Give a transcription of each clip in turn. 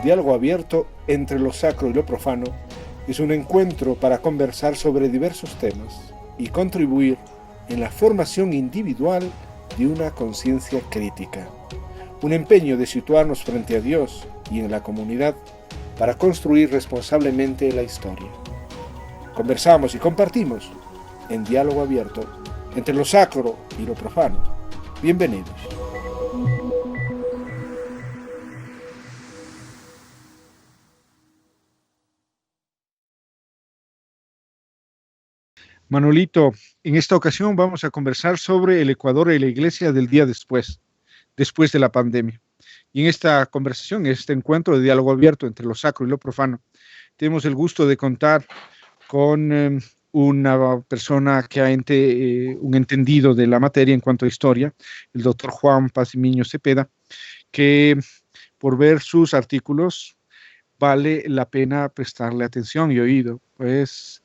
Diálogo abierto entre lo sacro y lo profano es un encuentro para conversar sobre diversos temas y contribuir en la formación individual de una conciencia crítica. Un empeño de situarnos frente a Dios y en la comunidad para construir responsablemente la historia. Conversamos y compartimos en diálogo abierto entre lo sacro y lo profano. Bienvenidos. Manolito, en esta ocasión vamos a conversar sobre el Ecuador y la Iglesia del día después de la pandemia. Y en esta conversación, en este encuentro de diálogo abierto entre lo sacro y lo profano, tenemos el gusto de contar con una persona que ha un entendido de la materia en cuanto a historia, el doctor Juan Pazmiño Cepeda, que por ver sus artículos vale la pena prestarle atención y oído, pues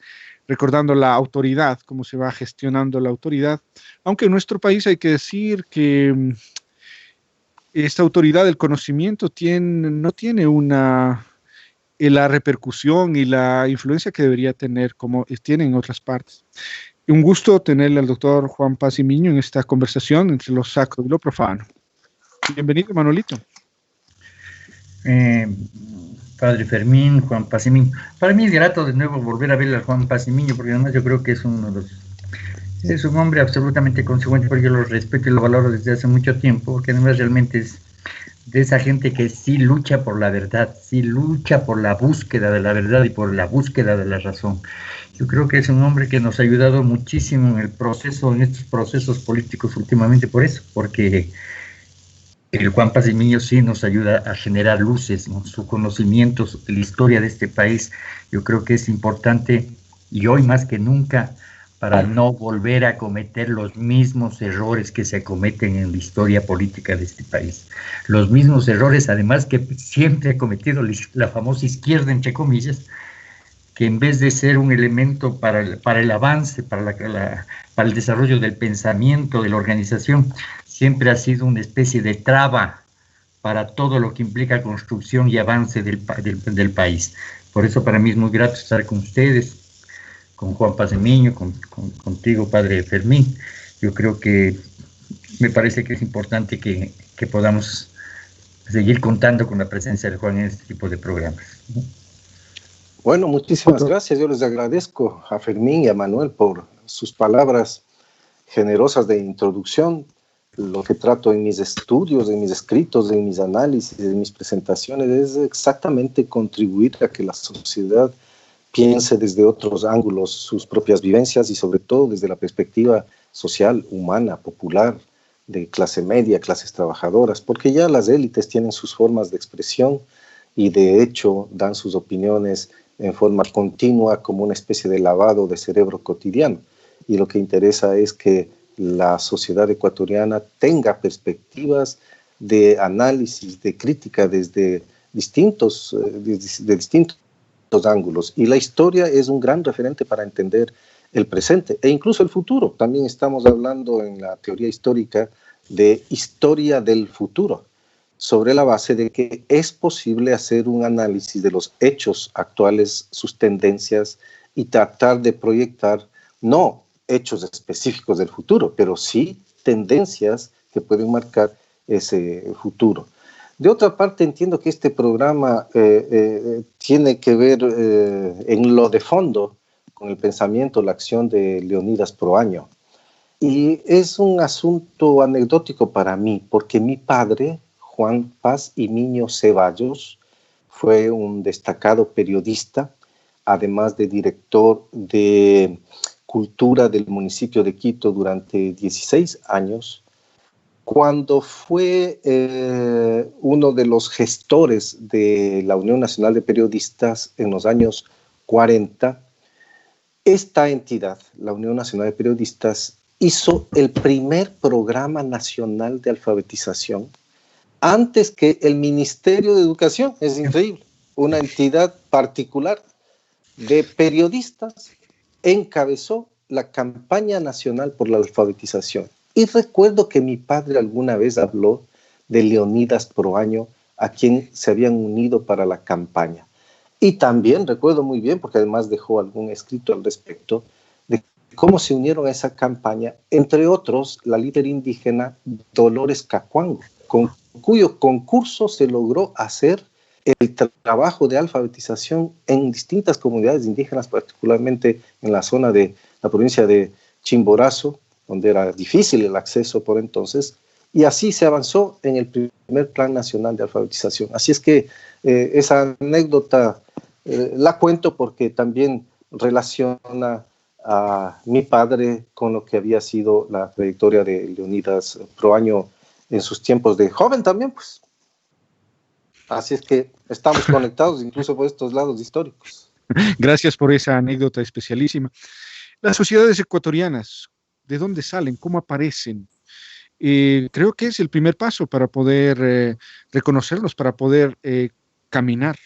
recordando la autoridad, cómo se va gestionando la autoridad, aunque en nuestro país hay que decir que esta autoridad del conocimiento no tiene la repercusión y la influencia que debería tener como tiene en otras partes. Un gusto tenerle al doctor Juan Pazmiño en esta conversación entre lo sacro y lo profano. Bienvenido, Manolito. Padre Fermín, Juan Pazmiño. Para mí es grato de nuevo volver a ver a Juan Pazmiño, porque además yo creo que es un hombre absolutamente consecuente, porque yo lo respeto y lo valoro desde hace mucho tiempo, porque además realmente es de esa gente que sí lucha por la verdad, sí lucha por la búsqueda de la verdad y por la búsqueda de la razón. Yo creo que es un hombre que nos ha ayudado muchísimo en estos procesos políticos últimamente, por eso, porque el Juan Pazmiño sí nos ayuda a generar luces, ¿no? Su conocimiento de la historia de este país, yo creo que es importante, y hoy más que nunca, para no volver a cometer los mismos errores que se cometen en la historia política de este país. Los mismos errores, además, que siempre ha cometido la famosa izquierda, entre comillas, que en vez de ser un elemento para el avance, para el desarrollo del pensamiento, de la organización, siempre ha sido una especie de traba para todo lo que implica construcción y avance del país. Por eso para mí es muy grato estar con ustedes, con Juan Pazmiño, contigo, Padre Fermín. Yo creo que me parece que es importante que podamos seguir contando con la presencia de Juan en este tipo de programas. Bueno, muchísimas gracias. Yo les agradezco a Fermín y a Manuel por sus palabras generosas de introducción. Lo que trato en mis estudios, en mis escritos, en mis análisis, en mis presentaciones es exactamente contribuir a que la sociedad piense desde otros ángulos sus propias vivencias y sobre todo desde la perspectiva social, humana, popular, de clase media, clases trabajadoras, porque ya las élites tienen sus formas de expresión y de hecho dan sus opiniones en forma continua como una especie de lavado de cerebro cotidiano. Y lo que interesa es que la sociedad ecuatoriana tenga perspectivas de análisis, de crítica desde distintos ángulos. Y la historia es un gran referente para entender el presente e incluso el futuro. También estamos hablando en la teoría histórica de historia del futuro, sobre la base de que es posible hacer un análisis de los hechos actuales, sus tendencias, y tratar de proyectar no hechos específicos del futuro, pero sí tendencias que pueden marcar ese futuro. De otra parte, entiendo que este programa tiene que ver en lo de fondo con el pensamiento, la acción de Leonidas Proaño. Y es un asunto anecdótico para mí, porque mi padre, Juan Pazmiño Ceballos, fue un destacado periodista, además de director de cultura del municipio de Quito durante 16 años. Cuando fue uno de los gestores de la Unión Nacional de Periodistas en los años 40, esta entidad, la Unión Nacional de Periodistas, hizo el primer programa nacional de alfabetización antes que el Ministerio de Educación. Es increíble. Una entidad particular de periodistas encabezó la campaña nacional por la alfabetización. Y recuerdo que mi padre alguna vez habló de Leonidas Proaño a quien se habían unido para la campaña. Y también recuerdo muy bien, porque además dejó algún escrito al respecto, de cómo se unieron a esa campaña, entre otros, la líder indígena Dolores Cacuango, con cuyo concurso se logró hacer el trabajo de alfabetización en distintas comunidades indígenas, particularmente en la zona de la provincia de Chimborazo, donde era difícil el acceso por entonces, y así se avanzó en el primer Plan Nacional de Alfabetización. Así es que esa anécdota la cuento porque también relaciona a mi padre con lo que había sido la trayectoria de Leonidas Proaño en sus tiempos de joven también, pues. Así es que estamos conectados incluso por estos lados históricos. Gracias por esa anécdota especialísima. Las sociedades ecuatorianas, ¿de dónde salen? ¿Cómo aparecen? Creo que es el primer paso para poder reconocerlos, para poder caminar.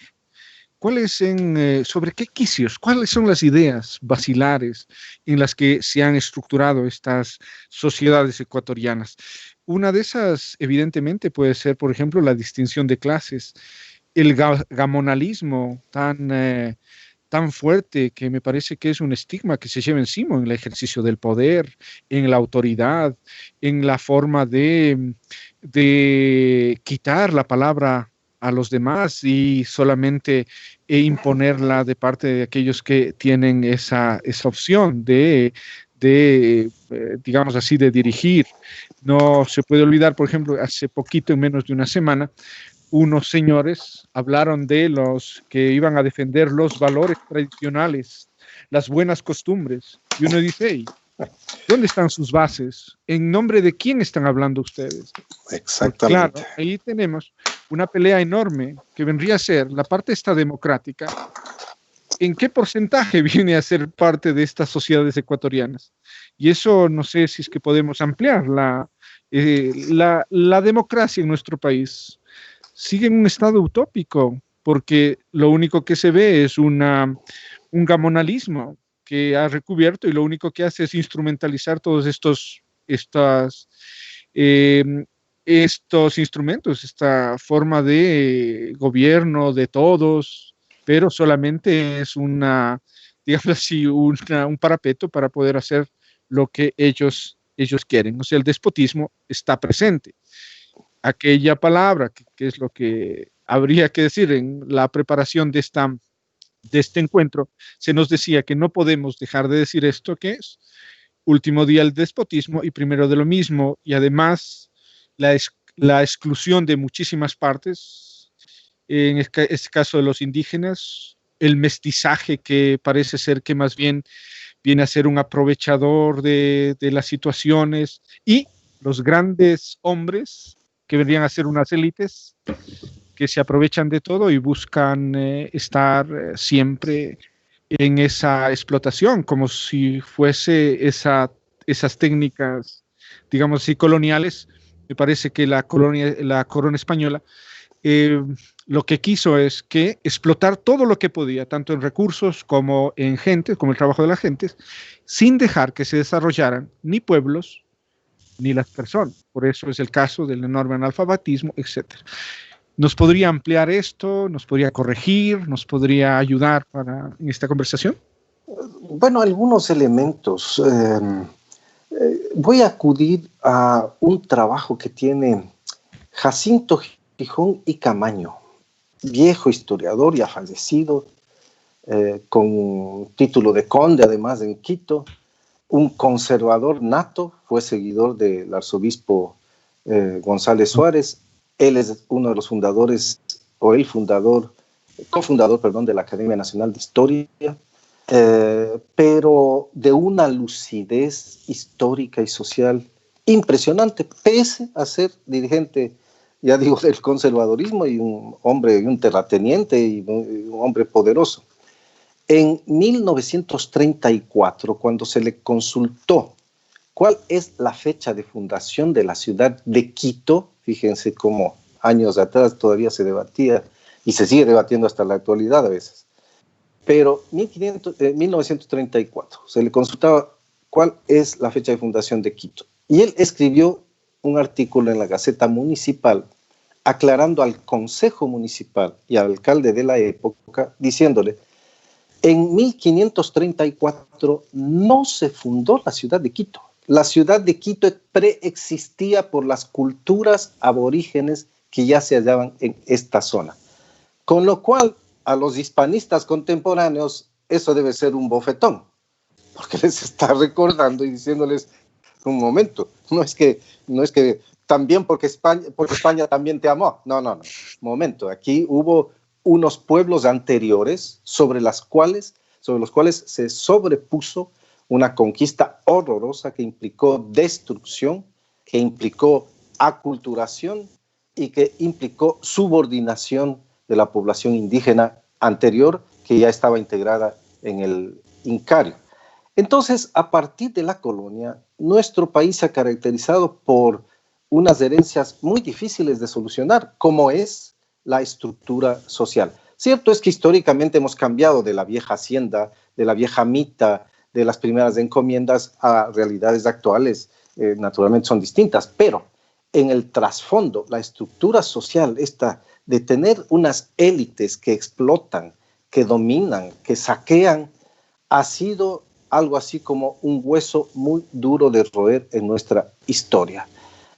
¿Sobre qué quicios, cuáles son las ideas basilares en las que se han estructurado estas sociedades ecuatorianas? Una de esas, evidentemente, puede ser, por ejemplo, la distinción de clases, el gamonalismo tan fuerte que me parece que es un estigma que se lleva encima en el ejercicio del poder, en la autoridad, en la forma de quitar la palabra a los demás y solamente imponerla de parte de aquellos que tienen esa opción digamos así, de dirigir. No se puede olvidar, por ejemplo, hace poquito, en menos de una semana, unos señores hablaron de los que iban a defender los valores tradicionales, las buenas costumbres. Y uno dice, hey, ¿dónde están sus bases? ¿En nombre de quién están hablando ustedes? Exactamente. Claro, ahí tenemos una pelea enorme que vendría a ser la parte esta democrática. ¿En qué porcentaje viene a ser parte de estas sociedades ecuatorianas? Y eso no sé si es que podemos ampliar. La democracia en nuestro país sigue en un estado utópico, porque lo único que se ve es un gamonalismo que ha recubierto y lo único que hace es instrumentalizar todos estos instrumentos, esta forma de gobierno de todos, pero solamente es digamos así, un parapeto para poder hacer lo que ellos quieren. O sea, el despotismo está presente. Aquella palabra, que es lo que habría que decir en la preparación de este encuentro, se nos decía que no podemos dejar de decir esto, que es último día el despotismo y primero de lo mismo, y además la exclusión de muchísimas partes, en este caso de los indígenas, el mestizaje que parece ser que más bien viene a ser un aprovechador de las situaciones, y los grandes hombres que vendrían a ser unas élites que se aprovechan de todo y buscan estar siempre en esa explotación, como si fuese esas técnicas, digamos así, coloniales. Me parece que la corona española lo que quiso es que explotar todo lo que podía, tanto en recursos como en gente, como el trabajo de la gente, sin dejar que se desarrollaran ni pueblos ni las personas. Por eso es el caso del enorme analfabetismo, etc. ¿Nos podría ampliar esto? ¿Nos podría corregir? ¿Nos podría ayudar en esta conversación? Bueno, algunos elementos. Voy a acudir a un trabajo que tiene Jacinto Gijón y Camaño, viejo historiador ya fallecido, con título de conde además en Quito, un conservador nato, fue seguidor del arzobispo González Suárez. Él es uno de los fundadores, o el cofundador, perdón, de la Academia Nacional de Historia, pero de una lucidez histórica y social impresionante, pese a ser dirigente, ya digo, del conservadorismo y un terrateniente y un hombre poderoso. En 1934, cuando se le consultó cuál es la fecha de fundación de la ciudad de Quito, fíjense cómo años atrás todavía se debatía y se sigue debatiendo hasta la actualidad a veces, pero en 1934 se le consultaba cuál es la fecha de fundación de Quito y él escribió un artículo en la Gaceta Municipal aclarando al Consejo Municipal y al alcalde de la época, diciéndole: en 1534 no se fundó la ciudad de Quito. La ciudad de Quito preexistía por las culturas aborígenes que ya se hallaban en esta zona. Con lo cual, a los hispanistas contemporáneos, eso debe ser un bofetón, porque les está recordando y diciéndoles: un momento, no es que también porque España también te amó. No. Momento, aquí hubo unos pueblos anteriores sobre los cuales se sobrepuso una conquista horrorosa que implicó destrucción, que implicó aculturación y que implicó subordinación de la población indígena anterior, que ya estaba integrada en el Incario. Entonces, a partir de la colonia, nuestro país se ha caracterizado por unas herencias muy difíciles de solucionar, como es la estructura social. Cierto es que históricamente hemos cambiado de la vieja hacienda, de la vieja mita, de las primeras encomiendas a realidades actuales, naturalmente son distintas, pero en el trasfondo, la estructura social, esta de tener unas élites que explotan, que dominan, que saquean, ha sido algo así como un hueso muy duro de roer en nuestra historia.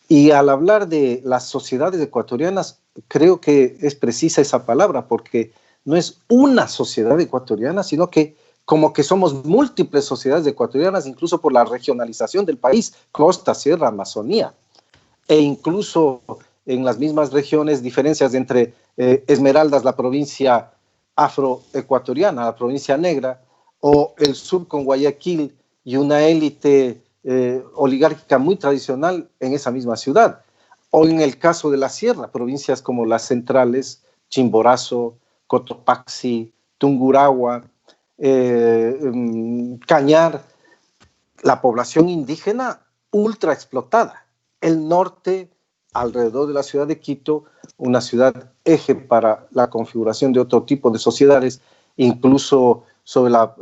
Y al hablar de las sociedades ecuatorianas, creo que es precisa esa palabra, porque no es una sociedad ecuatoriana, sino que como que somos múltiples sociedades ecuatorianas, incluso por la regionalización del país, costa, sierra, Amazonía, e incluso en las mismas regiones, diferencias entre Esmeraldas, la provincia afroecuatoriana, la provincia negra, o el sur con Guayaquil y una élite oligárquica muy tradicional en esa misma ciudad. O en el caso de la sierra, provincias como las centrales, Chimborazo, Cotopaxi, Tungurahua, Cañar, la población indígena ultra explotada. El norte, alrededor de la ciudad de Quito, una ciudad eje para la configuración de otro tipo de sociedades, incluso sobre la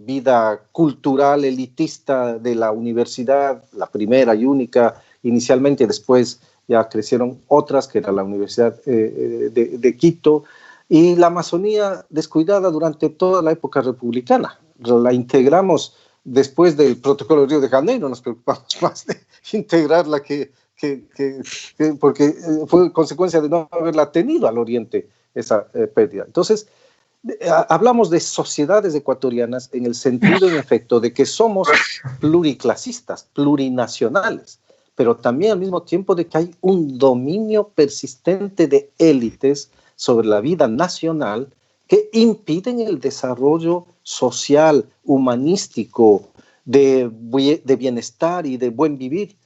vida cultural elitista de la universidad, la primera y única inicialmente, después ya crecieron otras, que era la Universidad de Quito, y la Amazonía descuidada durante toda la época republicana. La integramos después del Protocolo de Río de Janeiro, nos preocupamos más de integrarla porque fue consecuencia de no haberla tenido al oriente esa pérdida. Entonces, hablamos de sociedades ecuatorianas en el sentido, en efecto, de que somos pluriclasistas, plurinacionales, pero también al mismo tiempo de que hay un dominio persistente de élites sobre la vida nacional que impiden el desarrollo social, humanístico, de bienestar y de buen vivir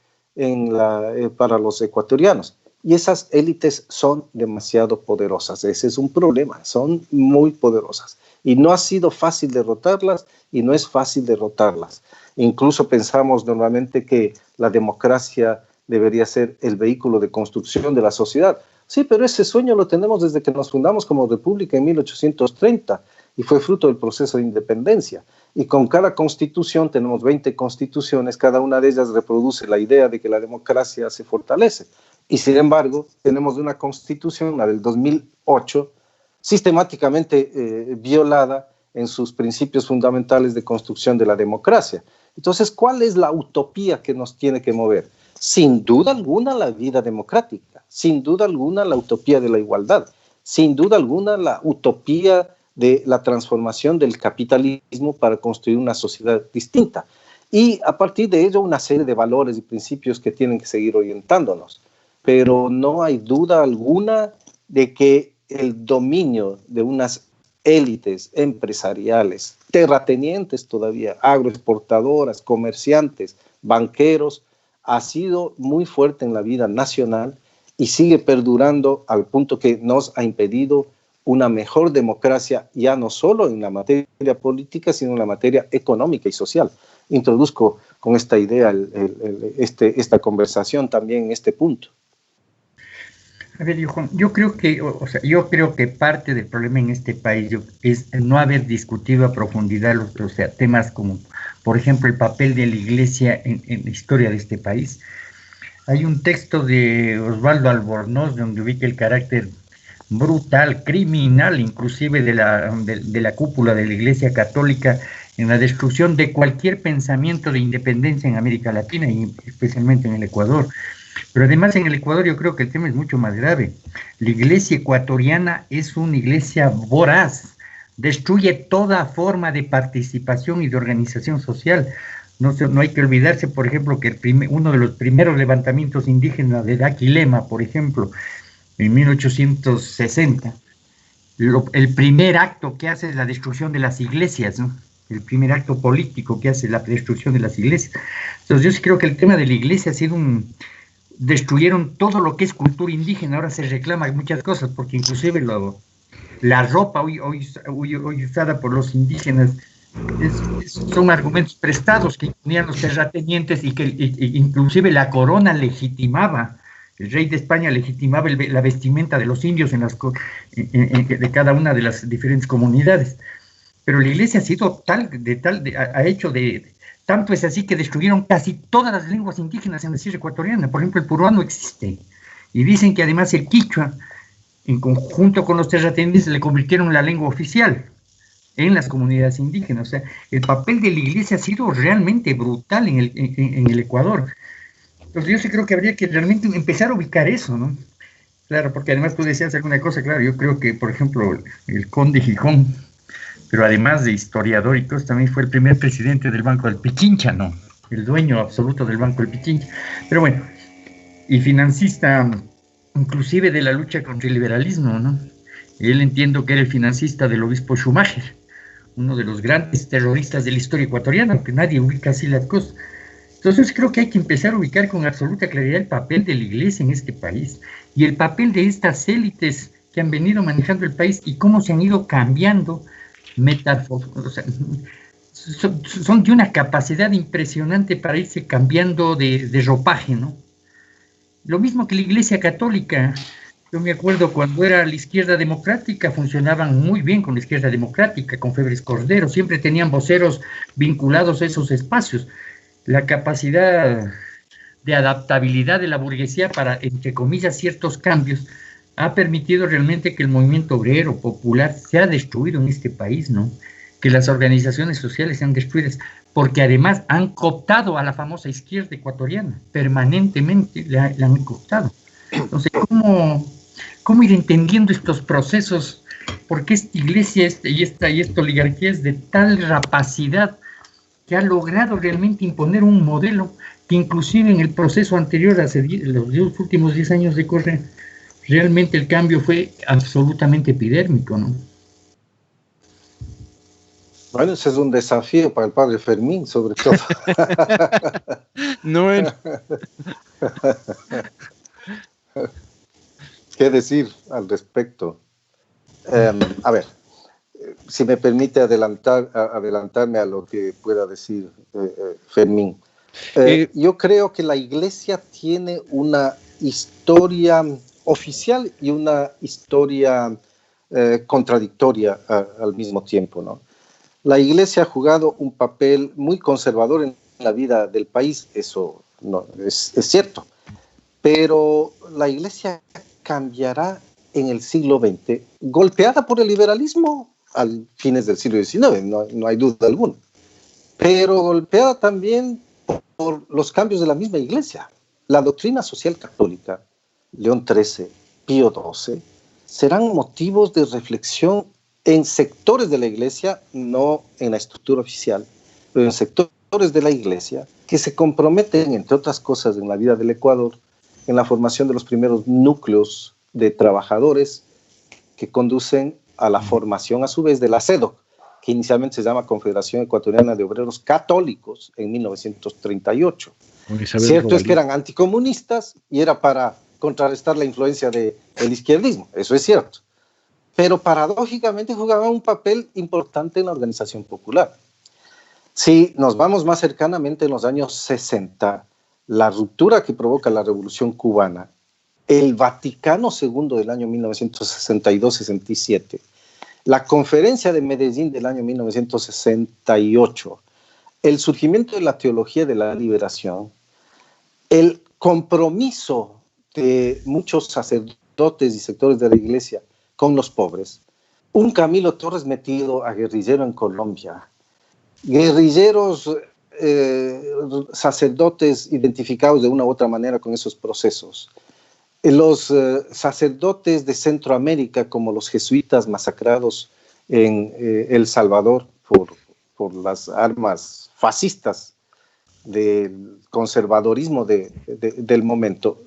para los ecuatorianos. Y esas élites son demasiado poderosas. Ese es un problema, son muy poderosas. Y no ha sido fácil derrotarlas y no es fácil derrotarlas. Incluso pensamos normalmente que la democracia debería ser el vehículo de construcción de la sociedad. Sí, pero ese sueño lo tenemos desde que nos fundamos como república en 1830 y fue fruto del proceso de independencia. Y con cada constitución, tenemos 20 constituciones, cada una de ellas reproduce la idea de que la democracia se fortalece. Y sin embargo, tenemos una constitución, la del 2008, sistemáticamente violada en sus principios fundamentales de construcción de la democracia. Entonces, ¿cuál es la utopía que nos tiene que mover? Sin duda alguna la vida democrática, sin duda alguna la utopía de la igualdad, sin duda alguna la utopía de la transformación del capitalismo para construir una sociedad distinta. Y a partir de ello una serie de valores y principios que tienen que seguir orientándonos. Pero no hay duda alguna de que el dominio de unas élites empresariales, terratenientes todavía, agroexportadoras, comerciantes, banqueros, ha sido muy fuerte en la vida nacional y sigue perdurando al punto que nos ha impedido una mejor democracia, ya no solo en la materia política, sino en la materia económica y social. Introduzco con esta idea esta conversación también en este punto. A ver, Juan, yo creo que parte del problema en este país es no haber discutido a profundidad temas como, por ejemplo, el papel de la Iglesia en la historia de este país. Hay un texto de Osvaldo Albornoz donde ubica el carácter brutal, criminal, inclusive de la cúpula de la Iglesia Católica en la destrucción de cualquier pensamiento de independencia en América Latina y especialmente en el Ecuador. Pero además en el Ecuador yo creo que el tema es mucho más grave. La iglesia ecuatoriana es una iglesia voraz, destruye toda forma de participación y de organización social. No hay que olvidarse, por ejemplo, que uno de los primeros levantamientos indígenas de Daquilema, por ejemplo, en 1860, el primer acto que hace es la destrucción de las iglesias, ¿no? El primer acto político que hace la destrucción de las iglesias. Entonces yo sí creo que el tema de la iglesia ha sido destruyeron todo lo que es cultura indígena, ahora se reclama muchas cosas, porque inclusive la ropa hoy usada por los indígenas son argumentos prestados que ponían los terratenientes y que inclusive la corona legitimaba, el rey de España legitimaba la vestimenta de los indios de cada una de las diferentes comunidades. Pero la iglesia ha sido ha hecho tanto es así que destruyeron casi todas las lenguas indígenas en la Sierra Ecuatoriana. Por ejemplo, el purúa no existe. Y dicen que además el quichua, en conjunto con los terratenientes, le convirtieron en la lengua oficial en las comunidades indígenas. O sea, el papel de la iglesia ha sido realmente brutal en el Ecuador. Entonces yo sí creo que habría que realmente empezar a ubicar eso, ¿no? Claro, porque además tú decías alguna cosa, claro, yo creo que, por ejemplo, el conde Gijón, pero además de historiador y todo, también fue el primer presidente del Banco del Pichincha, ¿no? El dueño absoluto del Banco del Pichincha. Pero bueno, y financista inclusive de la lucha contra el liberalismo, ¿no? Él entiendo que era el financista del obispo Schumacher, uno de los grandes terroristas de la historia ecuatoriana, aunque nadie ubica así las cosas. Entonces creo que hay que empezar a ubicar con absoluta claridad el papel de la iglesia en este país y el papel de estas élites que han venido manejando el país y cómo se han ido cambiando, o sea, son de una capacidad impresionante para irse cambiando de ropaje, ¿no? Lo mismo que la Iglesia Católica. Yo me acuerdo cuando era la izquierda democrática, funcionaban muy bien con la izquierda democrática, con Febres Cordero, siempre tenían voceros vinculados a esos espacios. La capacidad de adaptabilidad de la burguesía para, entre comillas, ciertos cambios, ha permitido realmente que el movimiento obrero popular sea destruido en este país, ¿no? Que las organizaciones sociales sean destruidas, porque además han cooptado a la famosa izquierda ecuatoriana, permanentemente la han cooptado. Entonces, ¿cómo ir entendiendo estos procesos? Porque esta iglesia y esta oligarquía es de tal rapacidad que ha logrado realmente imponer un modelo que inclusive en el proceso anterior, los últimos 10 años de Correa, realmente el cambio fue absolutamente epidérmico, ¿no? Bueno, ese es un desafío para el padre Fermín, sobre todo. No, ¿Qué decir al respecto? A ver, si me permite adelantarme a lo que pueda decir Fermín. Yo creo que la iglesia tiene una historia oficial y una historia contradictoria al mismo tiempo, ¿no? La iglesia ha jugado un papel muy conservador en la vida del país, eso no, es cierto, pero la iglesia cambiará en el siglo XX, golpeada por el liberalismo a fines del siglo XIX, no hay duda alguna, pero golpeada también por los cambios de la misma iglesia. La doctrina social católica, León XIII, Pío XII, serán motivos de reflexión en sectores de la iglesia, no en la estructura oficial, pero en sectores de la iglesia que se comprometen, entre otras cosas, en la vida del Ecuador, en la formación de los primeros núcleos de trabajadores que conducen a la formación, a su vez, de la CEDOC, que inicialmente se llama Confederación Ecuatoriana de Obreros Católicos, en 1938. Cierto es que eran anticomunistas y era para contrarrestar la influencia del izquierdismo, eso es cierto. Pero paradójicamente jugaban un papel importante en la organización popular. Si nos vamos más cercanamente en los años 60, la ruptura que provoca la Revolución Cubana, el Vaticano II del año 1962-67, la Conferencia de Medellín del año 1968, el surgimiento de la teología de la liberación, el compromiso de muchos sacerdotes y sectores de la iglesia con los pobres. Un Camilo Torres metido a guerrillero en Colombia, guerrilleros, sacerdotes identificados de una u otra manera con esos procesos, los sacerdotes de Centroamérica como los jesuitas masacrados en El Salvador por las armas fascistas del conservadorismo del momento.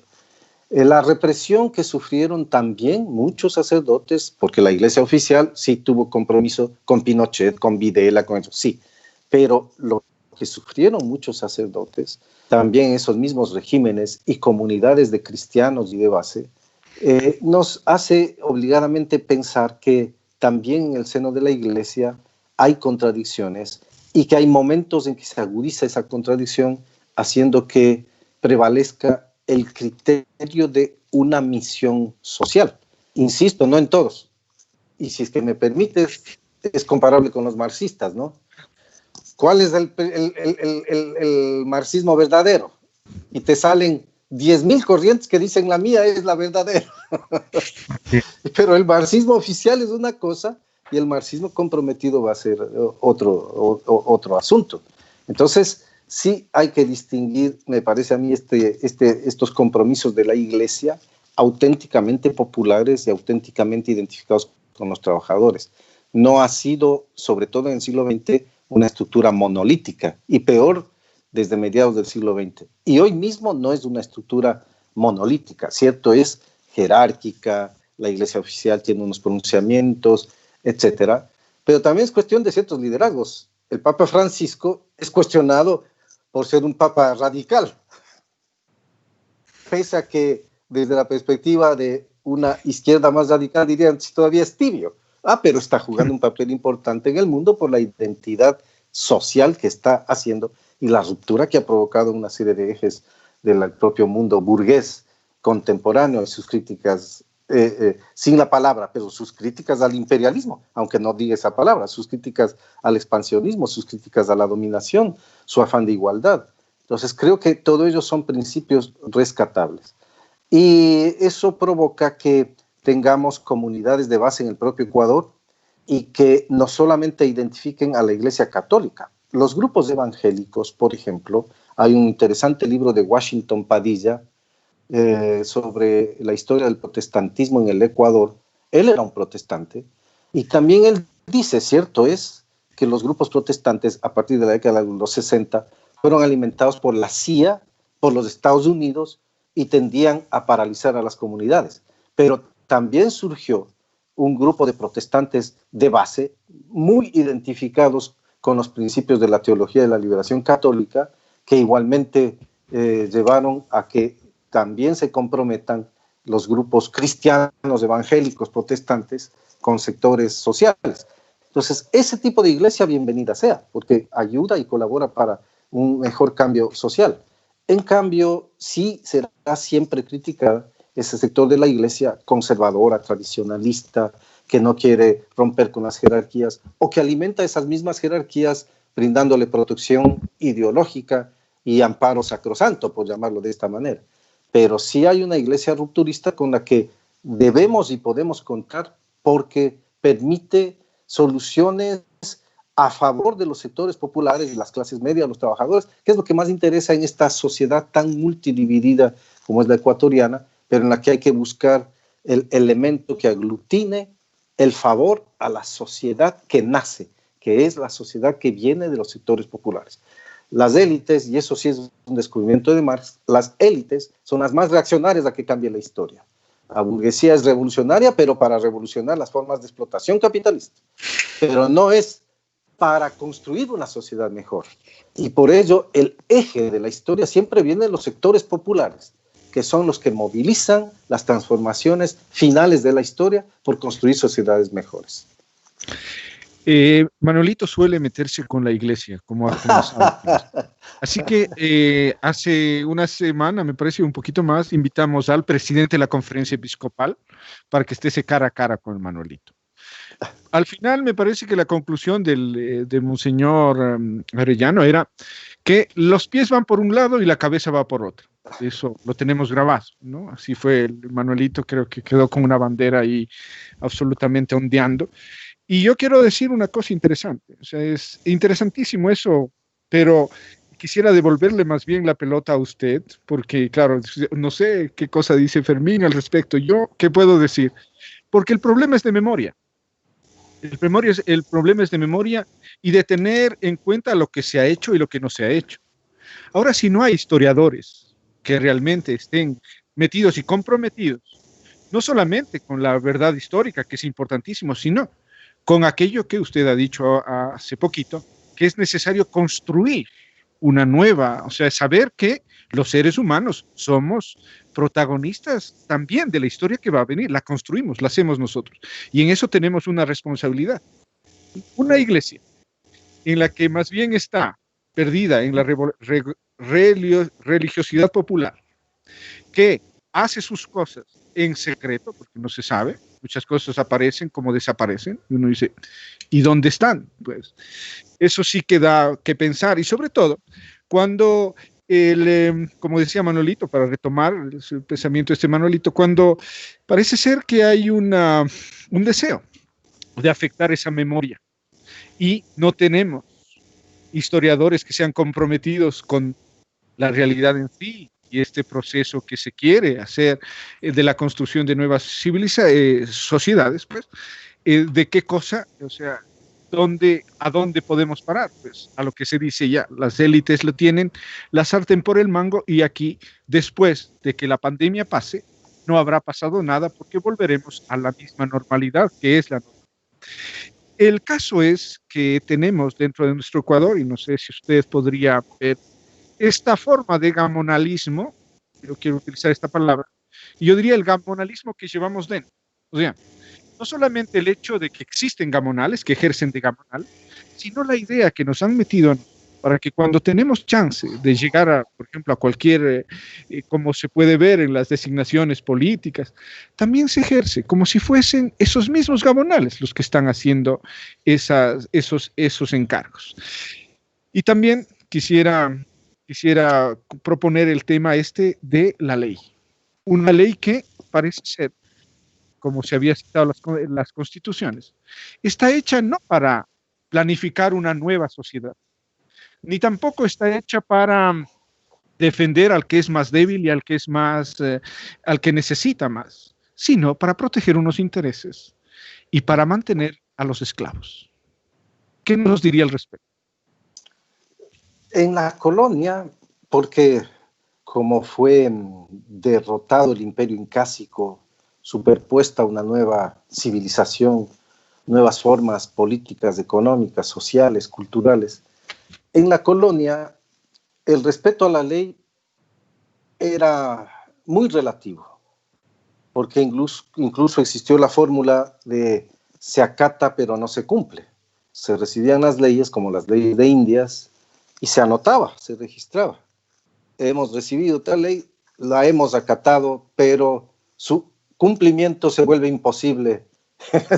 La represión que sufrieron también muchos sacerdotes, porque la iglesia oficial sí tuvo compromiso con Pinochet, con Videla, con eso, sí, pero lo que sufrieron muchos sacerdotes, también esos mismos regímenes y comunidades de cristianos y de base, nos hace obligadamente pensar que también en el seno de la iglesia hay contradicciones y que hay momentos en que se agudiza esa contradicción, haciendo que prevalezca el criterio de una misión social. Insisto, no en todos. Y si es que me permites, es comparable con los marxistas, ¿no? ¿Cuál es el marxismo verdadero? Y te salen 10.000 corrientes que dicen la mía es la verdadera. Sí. Pero el marxismo oficial es una cosa y el marxismo comprometido va a ser otro asunto. Entonces, sí hay que distinguir, me parece a mí, estos compromisos de la iglesia auténticamente populares y auténticamente identificados con los trabajadores. No ha sido, sobre todo en el siglo XX, una estructura monolítica, y peor desde mediados del siglo XX. Y hoy mismo no es una estructura monolítica, ¿cierto? Es jerárquica, la iglesia oficial tiene unos pronunciamientos, etcétera, pero también es cuestión de ciertos liderazgos. El Papa Francisco es cuestionado por ser un papa radical, pese a que desde la perspectiva de una izquierda más radical dirían si todavía es tibio. Pero está jugando un papel importante en el mundo por la identidad social que está haciendo y la ruptura que ha provocado una serie de ejes del propio mundo burgués contemporáneo y sus críticas, sin la palabra, pero sus críticas al imperialismo, aunque no diga esa palabra, sus críticas al expansionismo, sus críticas a la dominación, su afán de igualdad. Entonces creo que todos ellos son principios rescatables. Y eso provoca que tengamos comunidades de base en el propio Ecuador y que no solamente identifiquen a la Iglesia Católica. Los grupos evangélicos, por ejemplo, hay un interesante libro de Washington Padilla sobre la historia del protestantismo en el Ecuador. Él era un protestante y también él dice, cierto es, que los grupos protestantes a partir de la década de los 60 fueron alimentados por la CIA, por los Estados Unidos y tendían a paralizar a las comunidades. Pero también surgió un grupo de protestantes de base, muy identificados con los principios de la teología de la liberación católica, que igualmente llevaron a que también se comprometan los grupos cristianos, evangélicos, protestantes, con sectores sociales. Entonces, ese tipo de iglesia bienvenida sea, porque ayuda y colabora para un mejor cambio social. En cambio, sí será siempre criticada ese sector de la iglesia conservadora, tradicionalista, que no quiere romper con las jerarquías o que alimenta esas mismas jerarquías brindándole protección ideológica y amparo sacrosanto, por llamarlo de esta manera. Pero sí hay una iglesia rupturista con la que debemos y podemos contar porque permite soluciones a favor de los sectores populares, de las clases medias, los trabajadores, que es lo que más interesa en esta sociedad tan multidividida como es la ecuatoriana, pero en la que hay que buscar el elemento que aglutine el favor a la sociedad que nace, que es la sociedad que viene de los sectores populares. Las élites, y eso sí es un descubrimiento de Marx, las élites son las más reaccionarias a que cambie la historia. La burguesía es revolucionaria, pero para revolucionar las formas de explotación capitalista. Pero no es para construir una sociedad mejor. Y por ello, el eje de la historia siempre viene de los sectores populares, que son los que movilizan las transformaciones finales de la historia por construir sociedades mejores. Manolito suele meterse con la iglesia, como ha comenzado. Así que hace una semana, me parece un poquito más, invitamos al presidente de la conferencia episcopal para que esté cara a cara con el Manolito. Al final me parece que la conclusión de Monseñor Arellano era que los pies van por un lado y la cabeza va por otro. Eso lo tenemos grabado, ¿no? Así fue el Manuelito, creo que quedó con una bandera ahí absolutamente ondeando. Y yo quiero decir una cosa interesante, o sea, es interesantísimo eso, pero quisiera devolverle más bien la pelota a usted, porque claro, no sé qué cosa dice Fermín al respecto. Yo, ¿qué puedo decir? Porque el problema es de memoria. El problema es de memoria y de tener en cuenta lo que se ha hecho y lo que no se ha hecho. Ahora, si no hay historiadores que realmente estén metidos y comprometidos, no solamente con la verdad histórica, que es importantísimo, sino con aquello que usted ha dicho hace poquito, que es necesario construir una nueva, o sea, saber que los seres humanos somos protagonistas también de la historia que va a venir, la construimos, la hacemos nosotros. Y en eso tenemos una responsabilidad. Una iglesia en la que más bien está perdida en la religiosidad popular, que hace sus cosas en secreto, porque no se sabe, muchas cosas aparecen como desaparecen, y uno dice, ¿y dónde están? Pues eso sí que da que pensar, y sobre todo cuando como decía Manolito, para retomar el pensamiento de este Manolito, cuando parece ser que hay un deseo de afectar esa memoria y no tenemos historiadores que sean comprometidos con la realidad en sí y este proceso que se quiere hacer de la construcción de nuevas sociedades, pues, de qué cosa, o sea, a dónde podemos parar, pues, a lo que se dice ya, las élites lo tienen, la sartén por el mango y aquí, después de que la pandemia pase, no habrá pasado nada porque volveremos a la misma normalidad que es la normalidad. El caso es que tenemos dentro de nuestro Ecuador, y no sé si usted podría ver esta forma de gamonalismo, yo quiero utilizar esta palabra, y yo diría el gamonalismo que llevamos dentro. O sea, no solamente el hecho de que existen gamonales que ejercen de gamonal, sino la idea que nos han metido para que cuando tenemos chance de llegar a, por ejemplo, a cualquier, como se puede ver en las designaciones políticas, también se ejerce como si fuesen esos mismos gamonales los que están haciendo esos encargos. Y también quisiera proponer el tema este de la ley. Una ley que parece ser, como se había citado las constituciones, está hecha no para planificar una nueva sociedad, ni tampoco está hecha para defender al que es más débil y al que es más, al que necesita más, sino para proteger unos intereses y para mantener a los esclavos. ¿Qué nos diría al respecto? En la colonia, porque como fue derrotado el imperio incásico, superpuesta a una nueva civilización, nuevas formas políticas, económicas, sociales, culturales, en la colonia el respeto a la ley era muy relativo, porque incluso existió la fórmula de se acata pero no se cumple. Se recibían las leyes como las leyes de Indias y se anotaba, se registraba. Hemos recibido tal ley, la hemos acatado, pero su cumplimiento se vuelve imposible,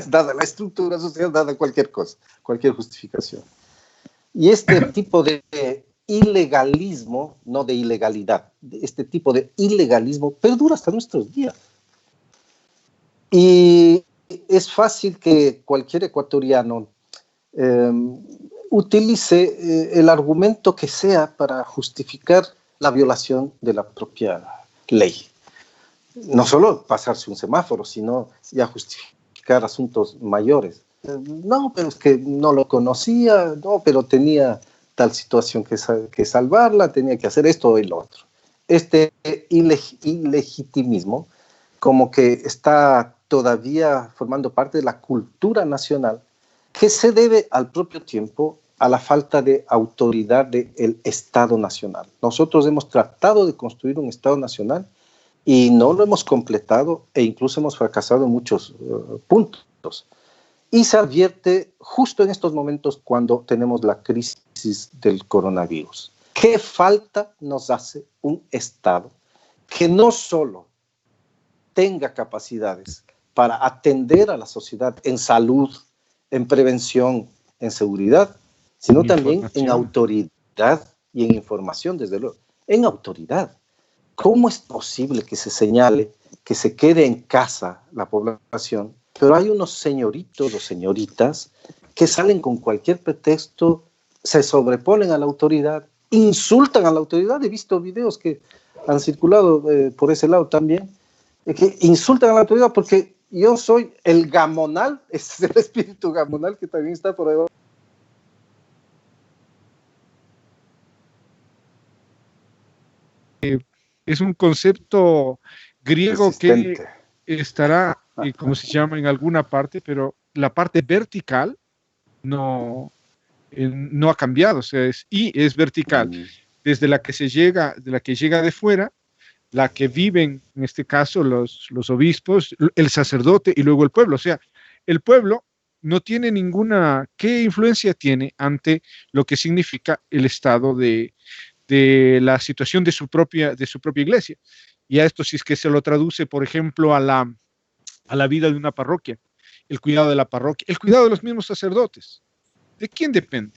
dada la estructura social, dada cualquier cosa, cualquier justificación. Y este tipo de ilegalismo, no de ilegalidad, este tipo de ilegalismo perdura hasta nuestros días. Y es fácil que cualquier ecuatoriano utilice el argumento que sea para justificar la violación de la propia ley. No solo pasarse un semáforo, sino ya justificar asuntos mayores. No, pero es que no lo conocía, no, pero tenía tal situación que salvarla, tenía que hacer esto y lo otro. Este ilegitimismo como que está todavía formando parte de la cultura nacional, que se debe al propio tiempo a la falta de autoridad del Estado Nacional. Nosotros hemos tratado de construir un Estado Nacional y no lo hemos completado e incluso hemos fracasado en muchos puntos. Y se advierte justo en estos momentos cuando tenemos la crisis del coronavirus. ¿Qué falta nos hace un Estado que no solo tenga capacidades para atender a la sociedad en salud, en prevención, en seguridad, sino también en autoridad y en información, desde luego, en autoridad? ¿cómo es posible que se señale que se quede en casa la población, pero hay unos señoritos o señoritas que salen con cualquier pretexto, se sobreponen a la autoridad, insultan a la autoridad? He visto videos que han circulado por ese lado también, que insultan a la autoridad porque yo soy el gamonal, ese es el espíritu gamonal que también está por ahí. Es un concepto griego que Resistente. estará, como se llama en alguna parte, pero la parte vertical no ha cambiado, o sea, es vertical, desde la que se llega, de la que llega de fuera, la que viven, en este caso, los obispos, el sacerdote y luego el pueblo. O sea, el pueblo no tiene ninguna, ¿qué influencia tiene ante lo que significa el estado de la situación de su propia iglesia? Y a esto, si es que se lo traduce, por ejemplo, a la vida de una parroquia, el cuidado de la parroquia, el cuidado de los mismos sacerdotes. ¿De quién depende?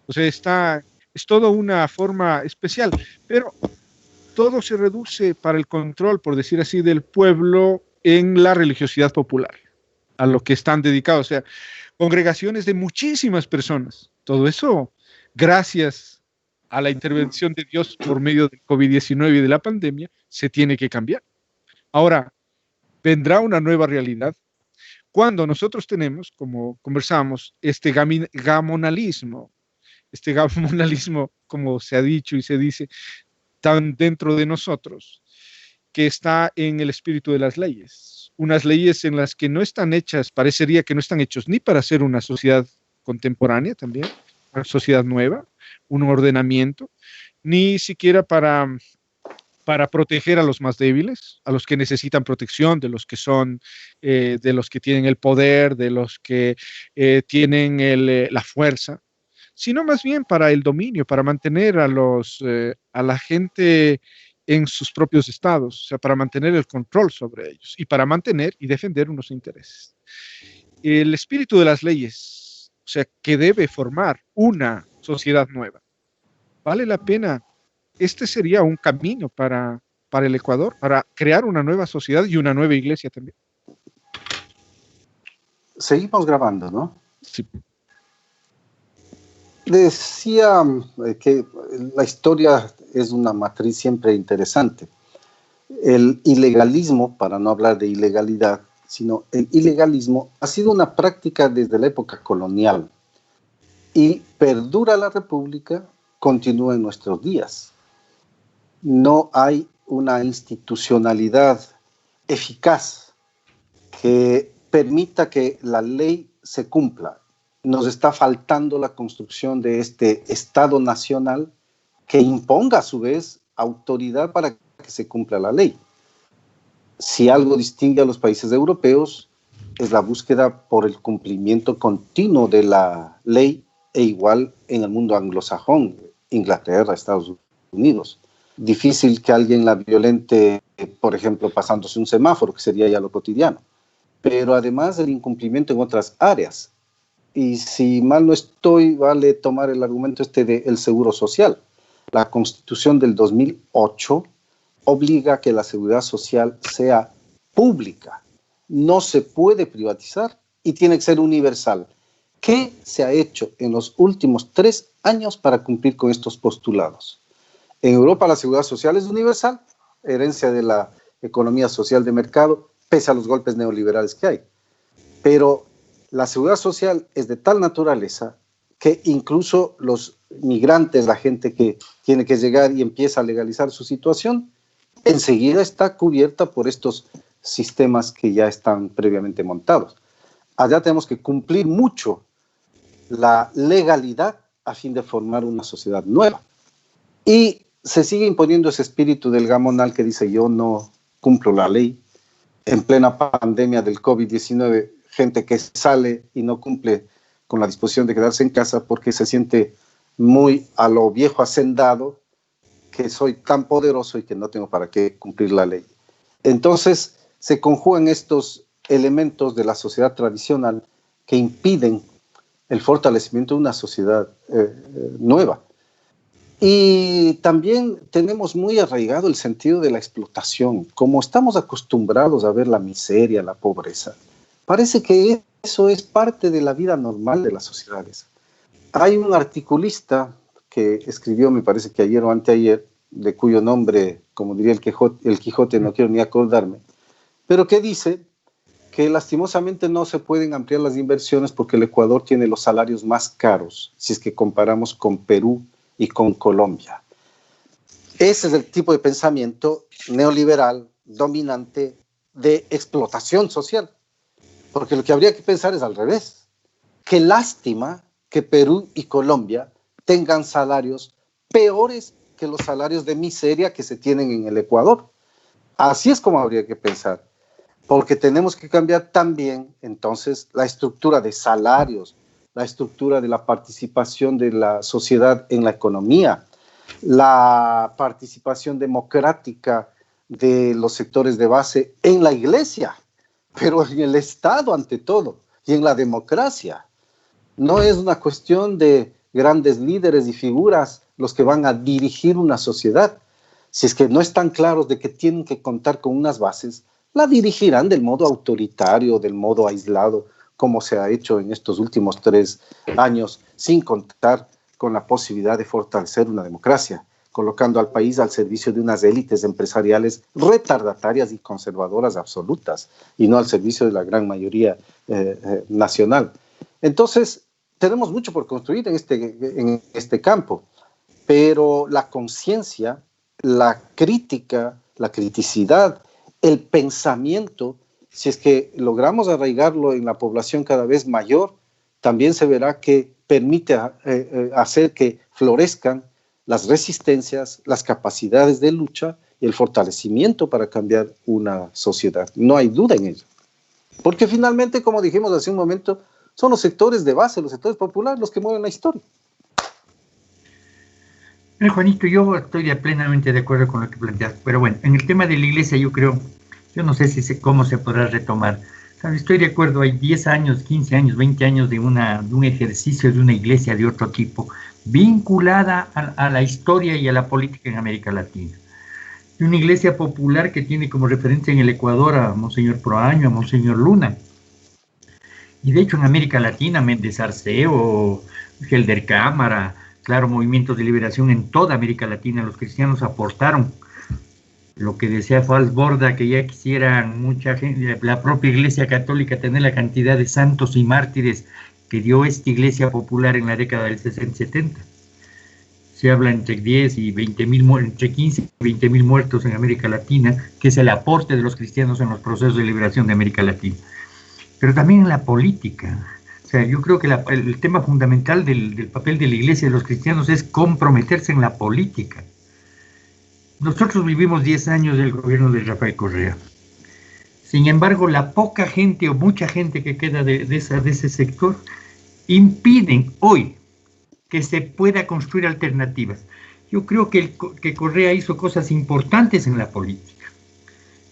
O sea, es toda una forma especial, pero todo se reduce para el control, por decir así, del pueblo en la religiosidad popular, a lo que están dedicados. O sea, congregaciones de muchísimas personas. Todo eso, gracias a la intervención de Dios por medio del COVID-19 y de la pandemia, se tiene que cambiar. Ahora, vendrá una nueva realidad cuando nosotros tenemos, como conversamos, este gamonalismo, como se ha dicho y se dice, tan dentro de nosotros, que está en el espíritu de las leyes. Unas leyes en las que no están hechas, parecería que no están hechos ni para ser una sociedad contemporánea también, una sociedad nueva, un ordenamiento, ni siquiera para proteger a los más débiles, a los que necesitan protección, de los que son, de los que tienen el poder, de los que tienen la fuerza, sino más bien para el dominio, para mantener a la gente en sus propios estados, o sea, para mantener el control sobre ellos y para mantener y defender unos intereses. El espíritu de las leyes, o sea, que debe formar una sociedad nueva. ¿Vale la pena? Este sería un camino para el Ecuador, para crear una nueva sociedad y una nueva iglesia también. Seguimos grabando, ¿no? Sí. Decía que la historia es una matriz siempre interesante. El ilegalismo, para no hablar de ilegalidad, sino el ilegalismo ha sido una práctica desde la época colonial y perdura la República, continúa en nuestros días. No hay una institucionalidad eficaz que permita que la ley se cumpla. Nos está faltando la construcción de este Estado nacional que imponga a su vez autoridad para que se cumpla la ley. Si algo distingue a los países europeos es la búsqueda por el cumplimiento continuo de la ley, e igual en el mundo anglosajón, Inglaterra, Estados Unidos. Difícil que alguien la violente, por ejemplo, pasándose un semáforo, que sería ya lo cotidiano. Pero además el incumplimiento en otras áreas. Y si mal no estoy, vale tomar el argumento del seguro social. La Constitución del 2008 obliga a que la seguridad social sea pública. No se puede privatizar y tiene que ser universal. ¿Qué se ha hecho en los últimos 3 años para cumplir con estos postulados? En Europa la seguridad social es universal, herencia de la economía social de mercado, pese a los golpes neoliberales que hay. Pero la seguridad social es de tal naturaleza que incluso los migrantes, la gente que tiene que llegar y empieza a legalizar su situación, enseguida está cubierta por estos sistemas que ya están previamente montados. Allá tenemos que cumplir mucho la legalidad a fin de formar una sociedad nueva. Y se sigue imponiendo ese espíritu del gamonal que dice yo no cumplo la ley. En plena pandemia del COVID-19, gente que sale y no cumple con la disposición de quedarse en casa porque se siente muy a lo viejo hacendado, que soy tan poderoso y que no tengo para qué cumplir la ley. Entonces se conjugan estos elementos de la sociedad tradicional que impiden el fortalecimiento de una sociedad nueva. Y también tenemos muy arraigado el sentido de la explotación. Como estamos acostumbrados a ver la miseria, la pobreza, parece que eso es parte de la vida normal de las sociedades. Hay un articulista que escribió, me parece que ayer o anteayer, de cuyo nombre, como diría el Quijote, no quiero ni acordarme, pero que dice que lastimosamente no se pueden ampliar las inversiones porque el Ecuador tiene los salarios más caros, si es que comparamos con Perú y con Colombia. Ese es el tipo de pensamiento neoliberal, dominante, de explotación social. Porque lo que habría que pensar es al revés. Qué lástima que Perú y Colombia tengan salarios peores que los salarios de miseria que se tienen en el Ecuador. Así es como habría que pensar. Porque tenemos que cambiar también, entonces, la estructura de salarios, la estructura de la participación de la sociedad en la economía, la participación democrática de los sectores de base en la iglesia, pero en el Estado ante todo, y en la democracia. No es una cuestión de grandes líderes y figuras los que van a dirigir una sociedad. Si es que no están claros de que tienen que contar con unas bases, la dirigirán del modo autoritario, del modo aislado, como se ha hecho en estos últimos 3 años, sin contar con la posibilidad de fortalecer una democracia, colocando al país al servicio de unas élites empresariales retardatarias y conservadoras absolutas, y no al servicio de la gran mayoría nacional. Entonces, tenemos mucho por construir en este campo, pero la conciencia, la crítica, la criticidad, el pensamiento, si es que logramos arraigarlo en la población cada vez mayor, también se verá que permite hacer que florezcan las resistencias, las capacidades de lucha y el fortalecimiento para cambiar una sociedad. No hay duda en ello. Porque finalmente, como dijimos hace un momento, son los sectores de base, los sectores populares los que mueven la historia. Juanito, yo estoy plenamente de acuerdo con lo que planteas, pero bueno, en el tema de la iglesia yo no sé cómo se podrá retomar. Estoy de acuerdo, hay 10 años, 15 años, 20 años de un ejercicio de una iglesia de otro tipo, vinculada a la historia y a la política en América Latina. Y una iglesia popular que tiene como referencia en el Ecuador a Monseñor Proaño, a Monseñor Luna. Y de hecho en América Latina, Méndez Arceo, Helder Cámara, claro, movimientos de liberación en toda América Latina, los cristianos aportaron. Lo que decía Falsborda, que ya quisieran mucha gente, la propia Iglesia Católica, tener la cantidad de santos y mártires que dio esta Iglesia popular en la década del 60-70. Se habla entre 10 y 20.000, entre 15 y 20.000 muertos en América Latina, que es el aporte de los cristianos en los procesos de liberación de América Latina. Pero también en la política. O sea, yo creo que el tema fundamental del papel de la Iglesia y de los cristianos es comprometerse en la política. Nosotros vivimos 10 años del gobierno de Rafael Correa. Sin embargo, la poca gente o mucha gente que queda de ese sector impiden hoy que se pueda construir alternativas. Yo creo que Correa hizo cosas importantes en la política,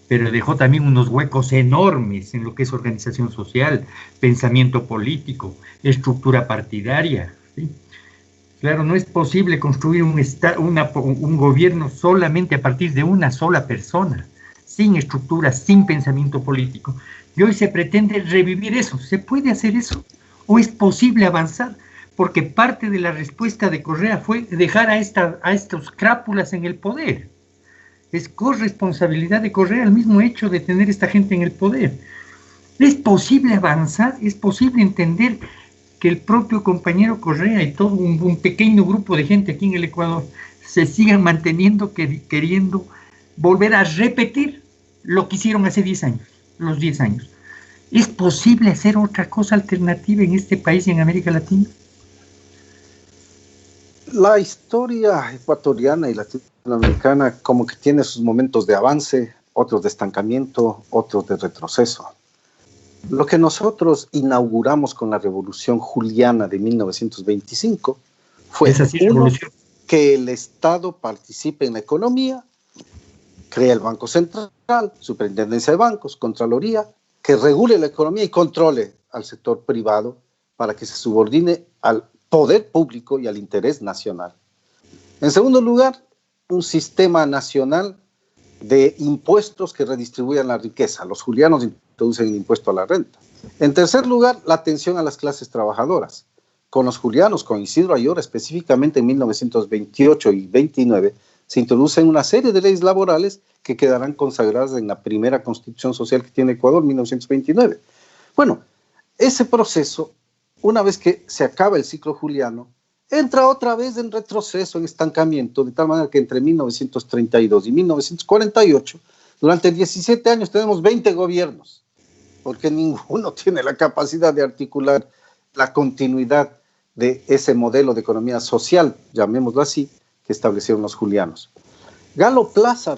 pero dejó también unos huecos enormes en lo que es organización social, pensamiento político, estructura partidaria, ¿sí? Claro, no es posible construir un gobierno solamente a partir de una sola persona, sin estructura, sin pensamiento político. Y hoy se pretende revivir eso. ¿Se puede hacer eso? ¿O es posible avanzar? Porque parte de la respuesta de Correa fue dejar a estos crápulas en el poder. Es corresponsabilidad de Correa el mismo hecho de tener esta gente en el poder. ¿Es posible avanzar? ¿Es posible entender que el propio compañero Correa y todo un pequeño grupo de gente aquí en el Ecuador se sigan manteniendo queriendo volver a repetir lo que hicieron hace 10 años, los 10 años? ¿Es posible hacer otra cosa alternativa en este país y en América Latina? La historia ecuatoriana y latinoamericana como que tiene sus momentos de avance, otros de estancamiento, otros de retroceso. Lo que nosotros inauguramos con la Revolución Juliana de 1925 fue que el Estado participe en la economía, crea el Banco Central, Superintendencia de Bancos, Contraloría, que regule la economía y controle al sector privado para que se subordine al poder público y al interés nacional. En segundo lugar, un sistema nacional de impuestos que redistribuyan la riqueza. Los julianos introducen el impuesto a la renta. En tercer lugar, la atención a las clases trabajadoras. Con los julianos, con Isidro Ayora, específicamente en 1928 y 29, se introducen una serie de leyes laborales que quedarán consagradas en la primera constitución social que tiene Ecuador, 1929. Bueno, ese proceso, una vez que se acaba el ciclo juliano, entra otra vez en retroceso, en estancamiento, de tal manera que entre 1932 y 1948, durante 17 años tenemos 20 gobiernos, porque ninguno tiene la capacidad de articular la continuidad de ese modelo de economía social, llamémoslo así, que establecieron los julianos. Galo Plaza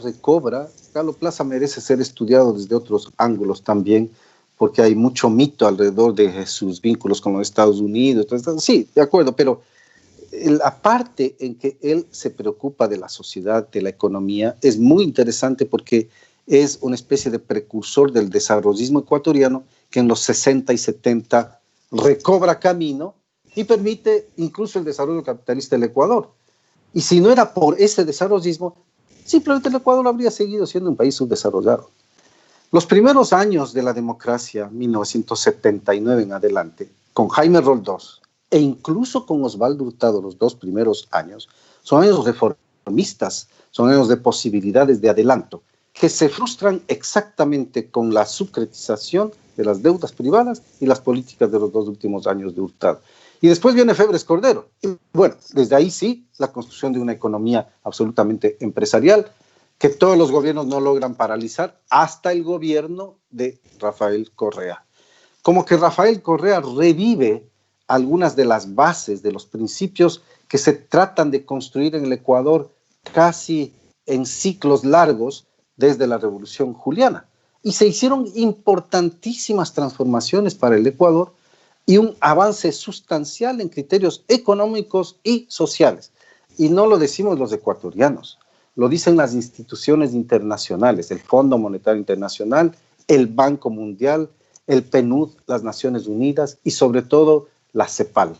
Galo Plaza merece ser estudiado desde otros ángulos también, porque hay mucho mito alrededor de sus vínculos con los Estados Unidos. Entonces, sí, de acuerdo, pero la parte en que él se preocupa de la sociedad, de la economía, es muy interesante porque es una especie de precursor del desarrollismo ecuatoriano que en los 60 y 70 recobra camino y permite incluso el desarrollo capitalista del Ecuador. Y si no era por ese desarrollismo, simplemente el Ecuador habría seguido siendo un país subdesarrollado. Los primeros años de la democracia, 1979 en adelante, con Jaime Roldós e incluso con Osvaldo Hurtado, los 2 primeros años, son años reformistas, son años de posibilidades de adelanto, que se frustran exactamente con la subcretización de las deudas privadas y las políticas de los 2 últimos años de Hurtado. Y después viene Febres Cordero. Y bueno, desde ahí sí, la construcción de una economía absolutamente empresarial, que todos los gobiernos no logran paralizar, hasta el gobierno de Rafael Correa. Como que Rafael Correa revive algunas de las bases, de los principios que se tratan de construir en el Ecuador casi en ciclos largos desde la Revolución Juliana. Y se hicieron importantísimas transformaciones para el Ecuador y un avance sustancial en criterios económicos y sociales. Y no lo decimos los ecuatorianos, lo dicen las instituciones internacionales, el Fondo Monetario Internacional, el Banco Mundial, el PNUD, las Naciones Unidas y sobre todo la CEPAL.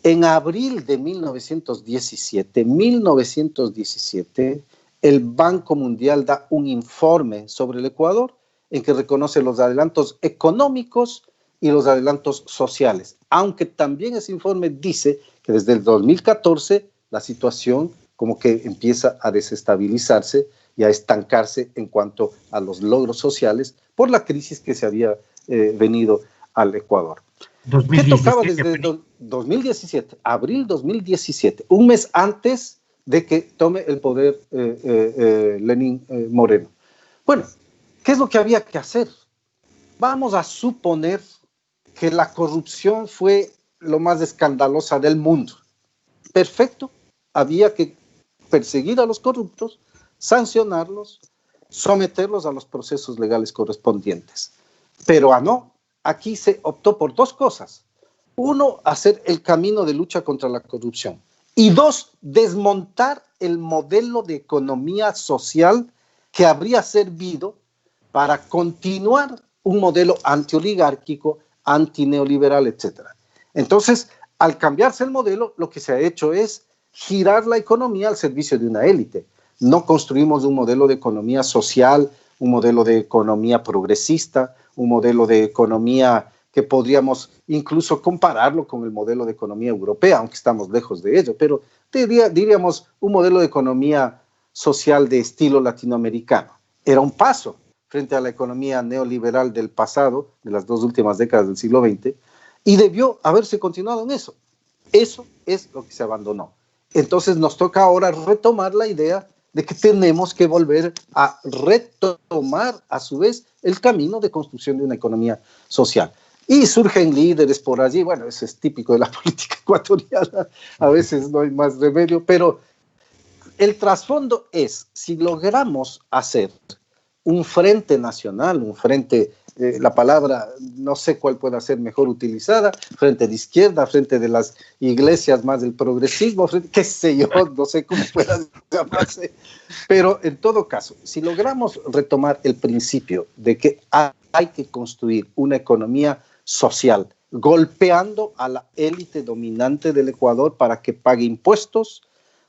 En abril de 1917, el Banco Mundial da un informe sobre el Ecuador en que reconoce los adelantos económicos y los adelantos sociales, aunque también ese informe dice que desde el 2014 la situación como que empieza a desestabilizarse y a estancarse en cuanto a los logros sociales por la crisis que se había venido al Ecuador. 2017, ¿qué tocaba desde 2017? Abril 2017, un mes antes de que tome el poder Lenín Moreno. Bueno, ¿qué es lo que había que hacer? Vamos a suponer que la corrupción fue lo más escandalosa del mundo. Perfecto, había que perseguir a los corruptos, sancionarlos, someterlos a los procesos legales correspondientes. Pero no, aquí se optó por 2 cosas. 1, hacer el camino de lucha contra la corrupción. Y 2, desmontar el modelo de economía social que habría servido para continuar un modelo antioligárquico, antineoliberal, etc. Entonces, al cambiarse el modelo, lo que se ha hecho es girar la economía al servicio de una élite. No construimos un modelo de economía social, un modelo de economía progresista, un modelo de economía que podríamos incluso compararlo con el modelo de economía europea, aunque estamos lejos de ello, pero diríamos un modelo de economía social de estilo latinoamericano. Era un paso frente a la economía neoliberal del pasado, de las 2 últimas décadas del siglo XX, y debió haberse continuado en eso. Eso es lo que se abandonó. Entonces nos toca ahora retomar la idea de que tenemos que volver a retomar a su vez el camino de construcción de una economía social. Y surgen líderes por allí, bueno, eso es típico de la política ecuatoriana, a veces no hay más remedio, pero el trasfondo es, si logramos hacer un frente nacional, un frente, la palabra no sé cuál pueda ser mejor utilizada, frente de izquierda, frente de las iglesias más del progresismo, frente, qué sé yo, no sé cómo pueda llamarse, pero en todo caso, si logramos retomar el principio de que hay que construir una economía social, golpeando a la élite dominante del Ecuador para que pague impuestos,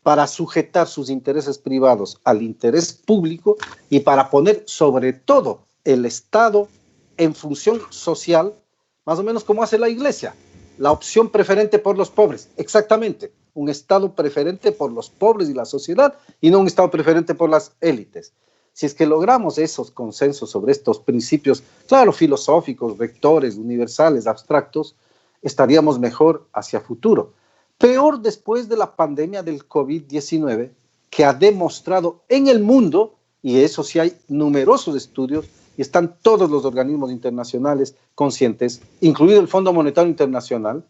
para sujetar sus intereses privados al interés público y para poner sobre todo el Estado en función social, más o menos como hace la Iglesia, la opción preferente por los pobres, exactamente, un Estado preferente por los pobres y la sociedad y no un Estado preferente por las élites. Si es que logramos esos consensos sobre estos principios, claro, filosóficos, rectores, universales, abstractos, estaríamos mejor hacia futuro. Peor después de la pandemia del COVID-19, que ha demostrado en el mundo, y eso sí hay numerosos estudios, y están todos los organismos internacionales conscientes, incluido el Fondo Monetario Internacional,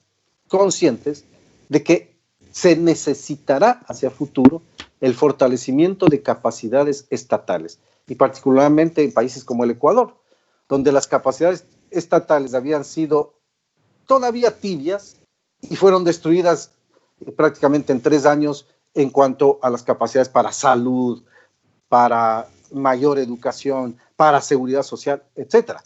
conscientes de que se necesitará hacia futuro el fortalecimiento de capacidades estatales, y particularmente en países como el Ecuador, donde las capacidades estatales habían sido todavía tibias y fueron destruidas prácticamente en 3 años en cuanto a las capacidades para salud, para mayor educación, para seguridad social, etc.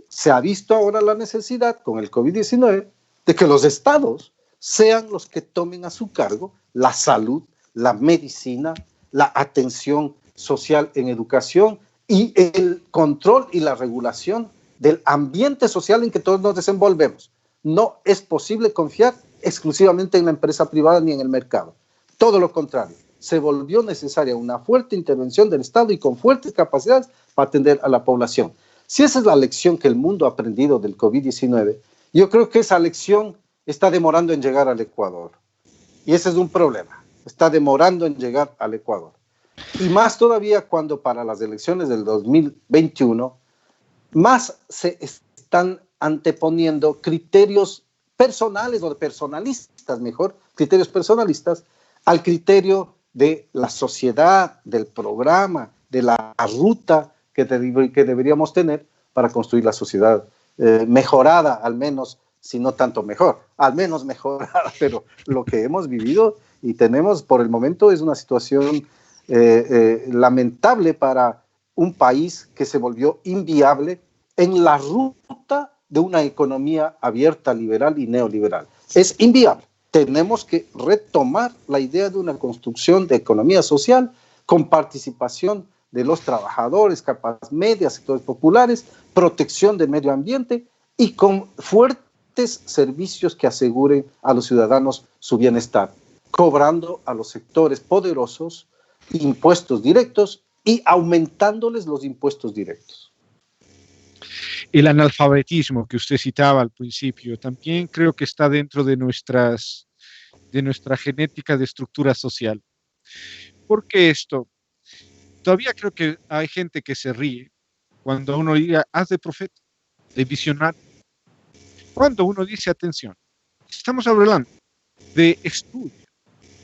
Se ha visto ahora la necesidad con el COVID-19 de que los estados sean los que tomen a su cargo la salud, la medicina, la atención social en educación y el control y la regulación del ambiente social en que todos nos desenvolvemos. No es posible confiar exclusivamente en la empresa privada ni en el mercado. Todo lo contrario, se volvió necesaria una fuerte intervención del Estado y con fuertes capacidades para atender a la población. Si esa es la lección que el mundo ha aprendido del COVID-19, yo creo que esa lección está demorando en llegar al Ecuador. Y ese es un problema, está demorando en llegar al Ecuador. Y más todavía cuando para las elecciones del 2021, más se están anteponiendo criterios personales o personalistas, mejor, criterios personalistas, al criterio de la sociedad, del programa, de la ruta que deberíamos tener para construir la sociedad mejorada, al menos, si no tanto mejor, al menos mejorada, pero lo que hemos vivido y tenemos por el momento es una situación lamentable para un país que se volvió inviable en la ruta de una economía abierta, liberal y neoliberal. Es inviable. Tenemos que retomar la idea de una construcción de economía social con participación de los trabajadores, capas medias, sectores populares, protección del medio ambiente y con fuertes servicios que aseguren a los ciudadanos su bienestar, cobrando a los sectores poderosos impuestos directos y aumentándoles los impuestos directos. El analfabetismo que usted citaba al principio también creo que está dentro de nuestra genética de estructura social. ¿Por qué esto? Todavía creo que hay gente que se ríe cuando uno diga, haz de profeta, de visionario. Cuando uno dice, atención, estamos hablando de estudio,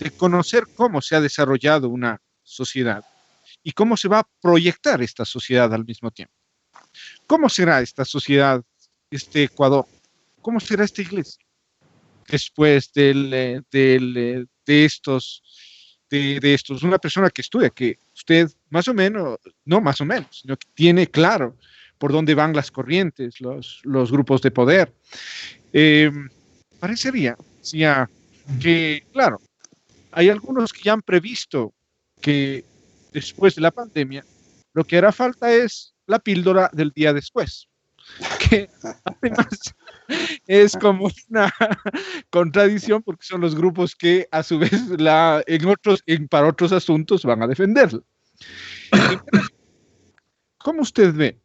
de conocer cómo se ha desarrollado una sociedad y cómo se va a proyectar esta sociedad al mismo tiempo. ¿Cómo será esta sociedad, este Ecuador? ¿Cómo será esta iglesia? Después de estos, una persona que estudia, que usted más o menos, no más o menos, sino que tiene claro por dónde van las corrientes, los grupos de poder. Parecería que, claro, hay algunos que ya han previsto que después de la pandemia, lo que hará falta es la píldora del día después, que además es como una contradicción porque son los grupos que a su vez para otros asuntos van a defenderlo. ¿Cómo usted ve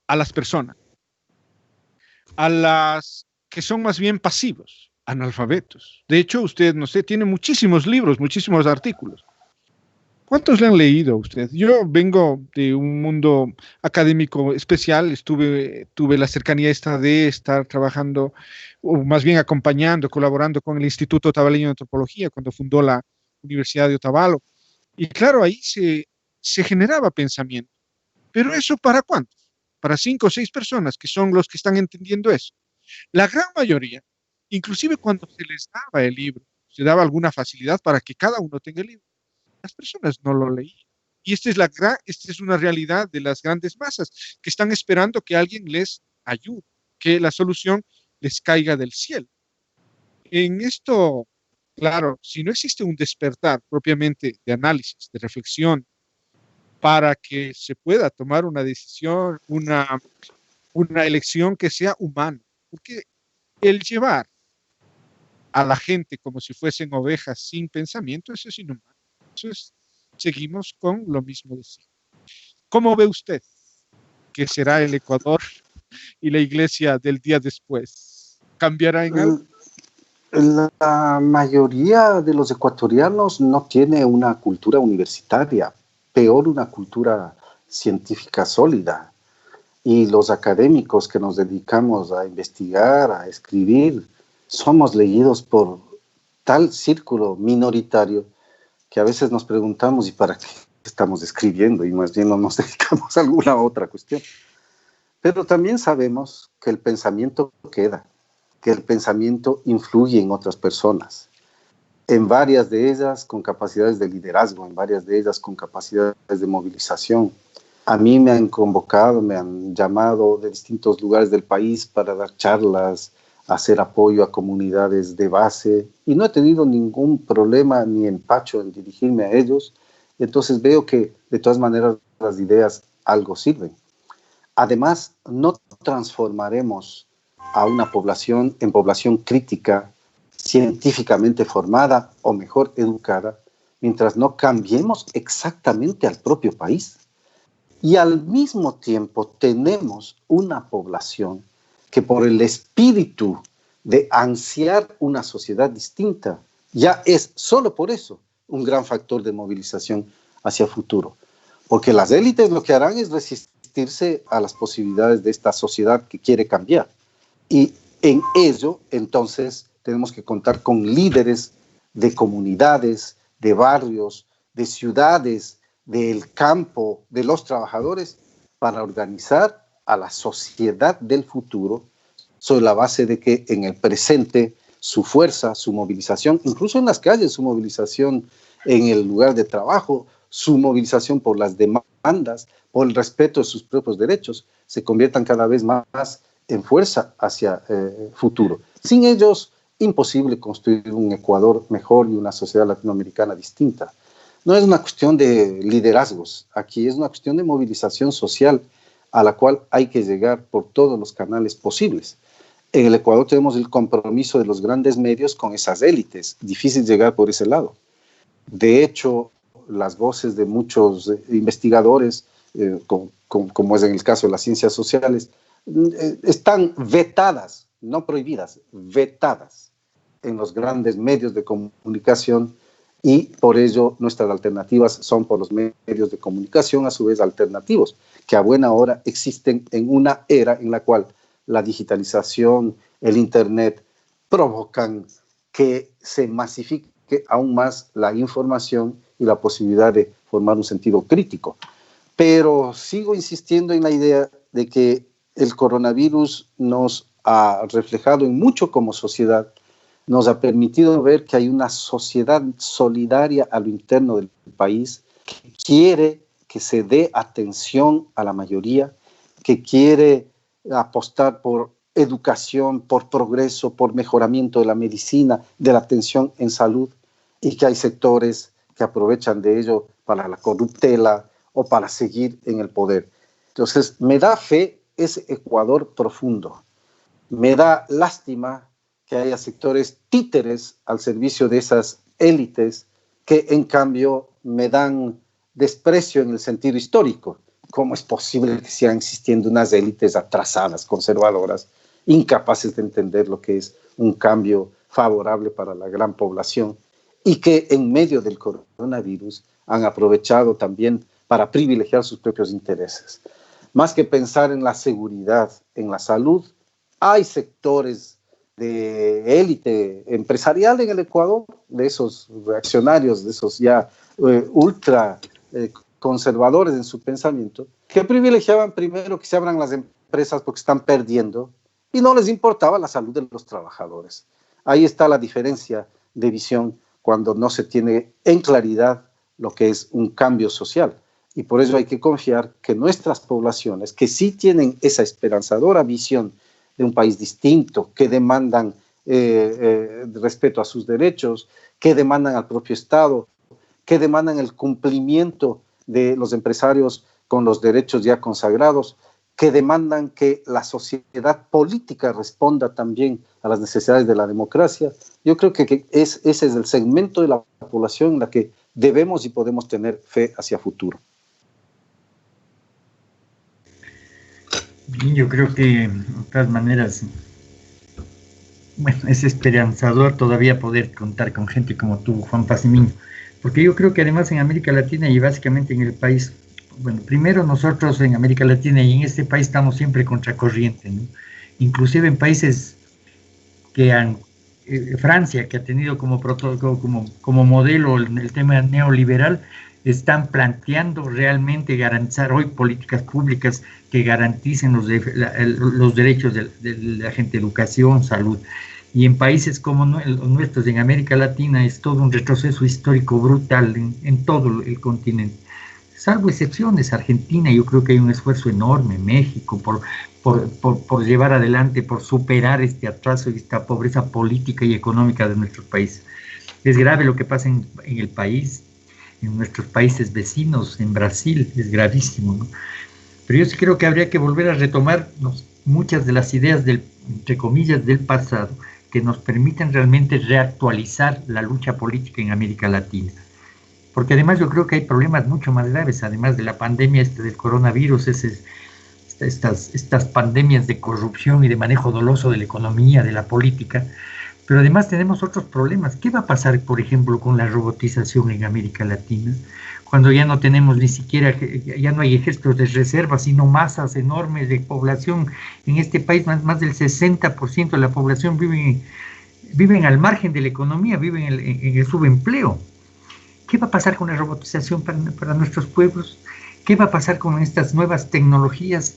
a las personas, a las que son más bien pasivos, analfabetos? De hecho, usted, no sé, tiene muchísimos libros, muchísimos artículos. ¿Cuántos le han leído a usted? Yo vengo de un mundo académico especial, tuve la cercanía esta de estar trabajando, o más bien acompañando, colaborando con el Instituto Otavaleño de Antropología cuando fundó la Universidad de Otavalo. Y claro, ahí se generaba pensamiento. ¿Pero eso para cuántos? Para 5 o 6 personas que son los que están entendiendo eso. La gran mayoría, inclusive cuando se les daba el libro, se daba alguna facilidad para que cada uno tenga el libro. Las personas no lo leían. Y esta es una realidad de las grandes masas que están esperando que alguien les ayude, que la solución les caiga del cielo. En esto Claro, si no existe un despertar propiamente de análisis, de reflexión, para que se pueda tomar una decisión, una elección que sea humana, porque el llevar a la gente como si fuesen ovejas sin pensamiento, eso es inhumano. Eso es, seguimos con lo mismo de siempre. ¿Cómo ve usted que será el Ecuador y la iglesia del día después? ¿Cambiará en algo? La mayoría de los ecuatorianos no tiene una cultura universitaria, peor una cultura científica sólida. Y los académicos que nos dedicamos a investigar, a escribir, somos leídos por tal círculo minoritario que a veces nos preguntamos, ¿y para qué estamos escribiendo? Y más bien no nos dedicamos a alguna otra cuestión. Pero también sabemos que el pensamiento queda, que el pensamiento influye en otras personas, en varias de ellas con capacidades de liderazgo, en varias de ellas con capacidades de movilización. A mí me han convocado, me han llamado de distintos lugares del país para dar charlas, hacer apoyo a comunidades de base, y no he tenido ningún problema ni empacho en dirigirme a ellos. Entonces veo que de todas maneras las ideas algo sirven. Además, no transformaremos a una población en población crítica, científicamente formada o mejor educada, mientras no cambiemos exactamente al propio país. Y al mismo tiempo tenemos una población que por el espíritu de ansiar una sociedad distinta, ya es solo por eso un gran factor de movilización hacia el futuro. Porque las élites lo que harán es resistirse a las posibilidades de esta sociedad que quiere cambiar. Y en ello, entonces, tenemos que contar con líderes de comunidades, de barrios, de ciudades, del campo, de los trabajadores, para organizar a la sociedad del futuro sobre la base de que en el presente su fuerza, su movilización, incluso en las calles, su movilización en el lugar de trabajo, su movilización por las demandas, por el respeto de sus propios derechos, se conviertan cada vez más en fuerza hacia futuro. Sin ellos, imposible construir un Ecuador mejor y una sociedad latinoamericana distinta. No es una cuestión de liderazgos, aquí es una cuestión de movilización social a la cual hay que llegar por todos los canales posibles. En el Ecuador tenemos el compromiso de los grandes medios con esas élites, difícil llegar por ese lado. De hecho, las voces de muchos investigadores, como es en el caso de las ciencias sociales, están vetadas, no prohibidas, vetadas en los grandes medios de comunicación, y por ello nuestras alternativas son por los medios de comunicación, a su vez alternativos, que a buena hora existen en una era en la cual la digitalización, el Internet, provocan que se masifique aún más la información y la posibilidad de formar un sentido crítico. Pero sigo insistiendo en la idea de que el coronavirus nos ha reflejado en mucho como sociedad, nos ha permitido ver que hay una sociedad solidaria a lo interno del país, que quiere que se dé atención a la mayoría, que quiere apostar por educación, por progreso, por mejoramiento de la medicina, de la atención en salud, y que hay sectores que aprovechan de ello para la corruptela o para seguir en el poder. Entonces, me da fe ese Ecuador profundo. Me da lástima que haya sectores títeres al servicio de esas élites que en cambio me dan desprecio en el sentido histórico. ¿Cómo es posible que sigan existiendo unas élites atrasadas, conservadoras, incapaces de entender lo que es un cambio favorable para la gran población, y que en medio del coronavirus han aprovechado también para privilegiar sus propios intereses? Más que pensar en la seguridad, en la salud, hay sectores de élite empresarial en el Ecuador, de esos reaccionarios, de esos ya ultra conservadores en su pensamiento, que privilegiaban primero que se abran las empresas porque están perdiendo y no les importaba la salud de los trabajadores. Ahí está la diferencia de visión cuando no se tiene en claridad lo que es un cambio social. Y por eso hay que confiar que nuestras poblaciones, que sí tienen esa esperanzadora visión de un país distinto, que demandan respeto a sus derechos, que demandan al propio Estado, que demandan el cumplimiento de los empresarios con los derechos ya consagrados, que demandan que la sociedad política responda también a las necesidades de la democracia. Yo creo que ese es el segmento de la población en la que debemos y podemos tener fe hacia futuro. Yo creo que, de todas maneras, bueno, es esperanzador todavía poder contar con gente como tú, Juan Pazmiño, porque yo creo que además en América Latina y básicamente en el país, bueno, primero nosotros en América Latina y en este país estamos siempre contracorriente, ¿no? Inclusive en países que han, Francia, que ha tenido como modelo el tema neoliberal, están planteando realmente garantizar hoy políticas públicas que garanticen los derechos de la gente, educación, salud. Y en países como los nuestros, en América Latina, es todo un retroceso histórico brutal en todo el continente. Salvo excepciones, Argentina, yo creo que hay un esfuerzo enorme, México, por llevar adelante, por superar este atraso y esta pobreza política y económica de nuestros países. Es grave lo que pasa en el país, en nuestros países vecinos, en Brasil, es gravísimo, ¿no? Pero yo sí creo que habría que volver a retomar muchas de las ideas entre comillas, del pasado, que nos permitan realmente reactualizar la lucha política en América Latina. Porque además yo creo que hay problemas mucho más graves, además de la pandemia del coronavirus, estas pandemias de corrupción y de manejo doloso de la economía, de la política, pero además tenemos otros problemas. ¿Qué va a pasar, por ejemplo, con la robotización en América Latina? Cuando ya no tenemos ni siquiera, ya no hay ejércitos de reserva, sino masas enormes de población. En este país más del 60% de la población viven al margen de la economía, viven en el subempleo. ¿Qué va a pasar con la robotización para nuestros pueblos? ¿Qué va a pasar con estas nuevas tecnologías?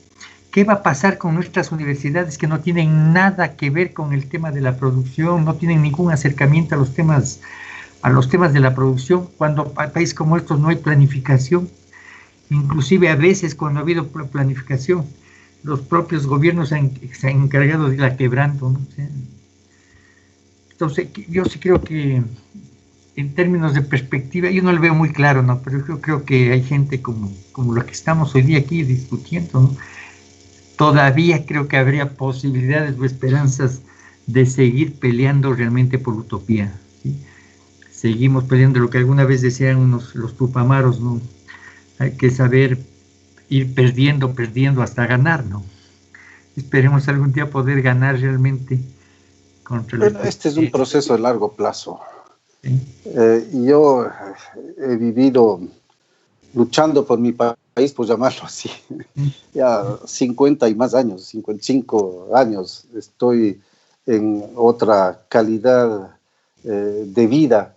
¿Qué va a pasar con nuestras universidades que no tienen nada que ver con el tema de la producción, no tienen ningún acercamiento a los temas de la producción, cuando en países como estos no hay planificación? Inclusive a veces cuando ha habido planificación, los propios gobiernos se han encargado de irla quebrando, ¿no? Entonces yo sí creo que en términos de perspectiva, yo no lo veo muy claro, ¿no? Pero yo creo que hay gente como la que estamos hoy día aquí discutiendo, ¿no? Todavía creo que habría posibilidades o esperanzas de seguir peleando realmente por utopía, ¿sí? Seguimos peleando lo que alguna vez decían los tupamaros, ¿no? Hay que saber ir perdiendo hasta ganar, ¿no? Esperemos algún día poder ganar realmente contra Bueno, este es un proceso de largo plazo. ¿Sí? Yo he vivido luchando por mi país, por llamarlo así, ya 50 y más años, 55 años, estoy en otra calidad de vida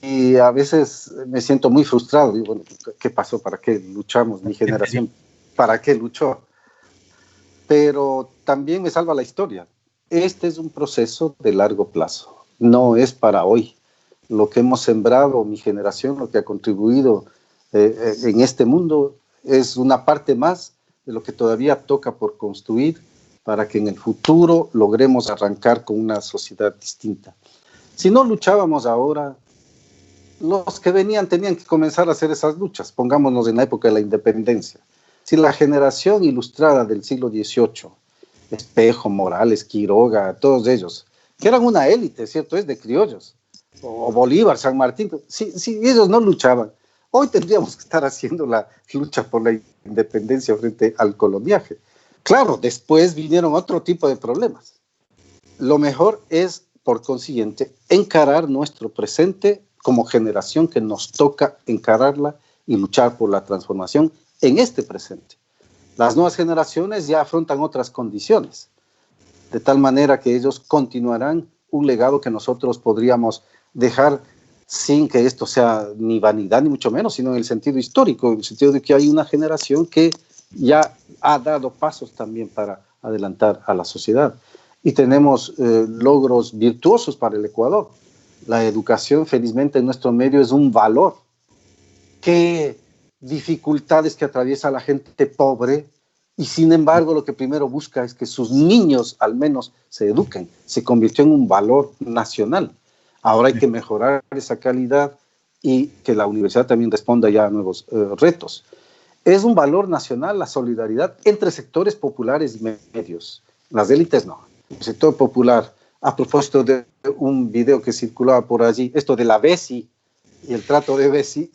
y a veces me siento muy frustrado. Digo, bueno, ¿qué pasó? ¿Para qué luchamos? Mi generación, ¿para qué luchó? Pero también me salva la historia. Este es un proceso de largo plazo, no es para hoy. Lo que hemos sembrado, mi generación, lo que ha contribuido en este mundo es una parte más de lo que todavía toca por construir para que en el futuro logremos arrancar con una sociedad distinta. Si no luchábamos ahora, los que venían tenían que comenzar a hacer esas luchas. Pongámonos en la época de la independencia. Si la generación ilustrada del siglo XVIII, Espejo, Morales, Quiroga, todos ellos, que eran una élite, ¿cierto? Es de criollos, o Bolívar, San Martín, si ellos no luchaban, hoy tendríamos que estar haciendo la lucha por la independencia frente al coloniaje. Claro, después vinieron otro tipo de problemas. Lo mejor es, por consiguiente, encarar nuestro presente como generación que nos toca encararla y luchar por la transformación en este presente. Las nuevas generaciones ya afrontan otras condiciones, de tal manera que ellos continuarán un legado que nosotros podríamos dejar sin que esto sea ni vanidad ni mucho menos, sino en el sentido histórico, en el sentido de que hay una generación que ya ha dado pasos también para adelantar a la sociedad. Y tenemos logros virtuosos para el Ecuador. La educación, felizmente, en nuestro medio es un valor. ¿Qué dificultades que atraviesa la gente pobre y sin embargo lo que primero busca es que sus niños al menos se eduquen. Se convirtió en un valor nacional. Ahora hay que mejorar esa calidad y que la universidad también responda ya a nuevos retos. Es un valor nacional la solidaridad entre sectores populares y medios. Las élites no. El sector popular, a propósito de un video que circulaba por allí, esto de la BESI y el trato de BESI,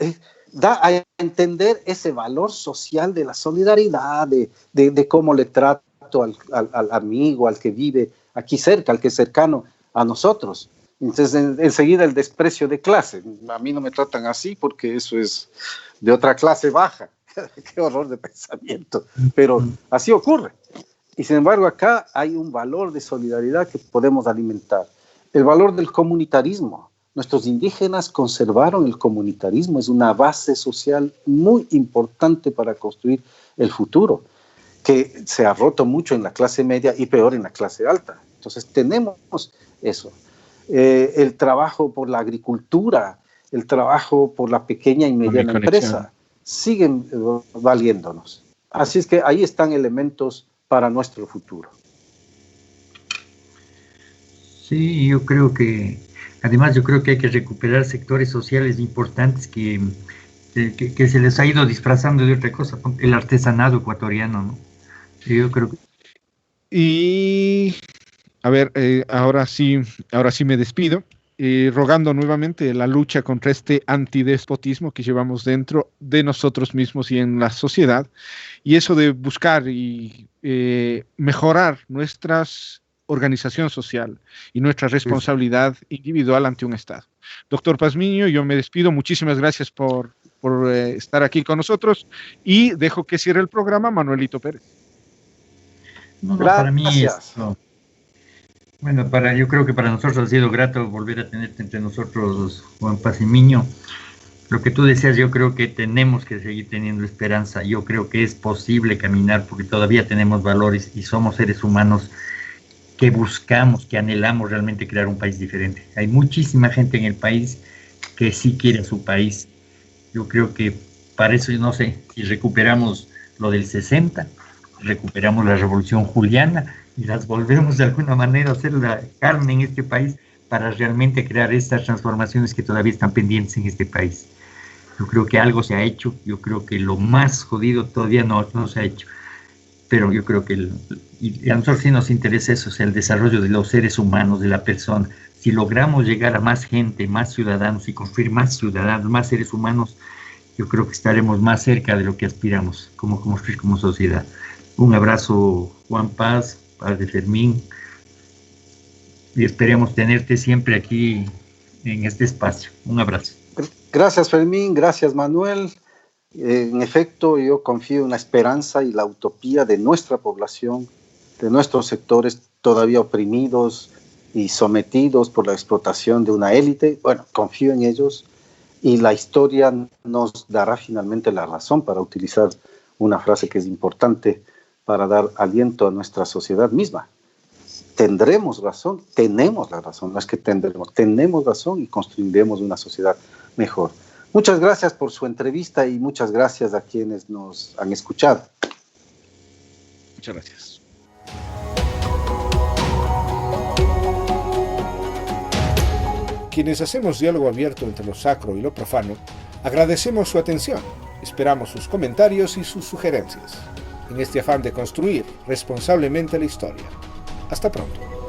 da a entender ese valor social de la solidaridad, de cómo le trato al amigo, al que vive aquí cerca, al que es cercano a nosotros. Entonces, enseguida el desprecio de clase. A mí no me tratan así porque eso es de otra clase baja. Qué horror de pensamiento. Pero así ocurre. Y sin embargo, acá hay un valor de solidaridad que podemos alimentar. El valor del comunitarismo. Nuestros indígenas conservaron el comunitarismo. Es una base social muy importante para construir el futuro, que se ha roto mucho en la clase media y peor en la clase alta. Entonces, tenemos eso. El trabajo por la agricultura, el trabajo por la pequeña y mediana empresa, siguen valiéndonos. Así es que ahí están elementos para nuestro futuro. Sí, yo creo que hay que recuperar sectores sociales importantes que se les ha ido disfrazando de otra cosa, el artesanado ecuatoriano, ¿no? Yo creo que... Y a ver, ahora sí me despido, rogando nuevamente la lucha contra este antidespotismo que llevamos dentro de nosotros mismos y en la sociedad, y eso de buscar y mejorar nuestra organización social y nuestra responsabilidad individual ante un Estado. Doctor Pazmiño, yo me despido, muchísimas gracias por estar aquí con nosotros y dejo que cierre el programa Manuelito Pérez. No, para mí bueno, yo creo que para nosotros ha sido grato volver a tenerte entre nosotros, Juan Pazmiño. Lo que tú decías, yo creo que tenemos que seguir teniendo esperanza. Yo creo que es posible caminar porque todavía tenemos valores y somos seres humanos que buscamos, que anhelamos realmente crear un país diferente. Hay muchísima gente en el país que sí quiere su país. Yo creo que para eso, no sé, si recuperamos lo del 60, recuperamos la Revolución Juliana y las volvemos de alguna manera a hacer la carne en este país para realmente crear estas transformaciones que todavía están pendientes en este país. Yo creo que algo se ha hecho, yo creo que lo más jodido todavía no se ha hecho, pero yo creo que y a nosotros sí nos interesa eso, o sea, el desarrollo de los seres humanos, de la persona. Si logramos llegar a más gente, más ciudadanos y construir más ciudadanos, más seres humanos, yo creo que estaremos más cerca de lo que aspiramos como construir como sociedad. Un abrazo, Juan Paz, Padre Fermín, y esperemos tenerte siempre aquí en este espacio. Un abrazo. Gracias, Fermín, gracias, Manuel. En efecto, yo confío en la esperanza y la utopía de nuestra población, de nuestros sectores todavía oprimidos y sometidos por la explotación de una élite. Bueno, confío en ellos y la historia nos dará finalmente la razón, para utilizar una frase que es importante para dar aliento a nuestra sociedad misma. Tendremos razón, tenemos la razón, no es que tenemos razón y construiremos una sociedad mejor. Muchas gracias por su entrevista y muchas gracias a quienes nos han escuchado. Muchas gracias. Quienes hacemos diálogo abierto entre lo sacro y lo profano, agradecemos su atención. Esperamos sus comentarios y sus sugerencias en este afán de construir responsablemente la historia. Hasta pronto.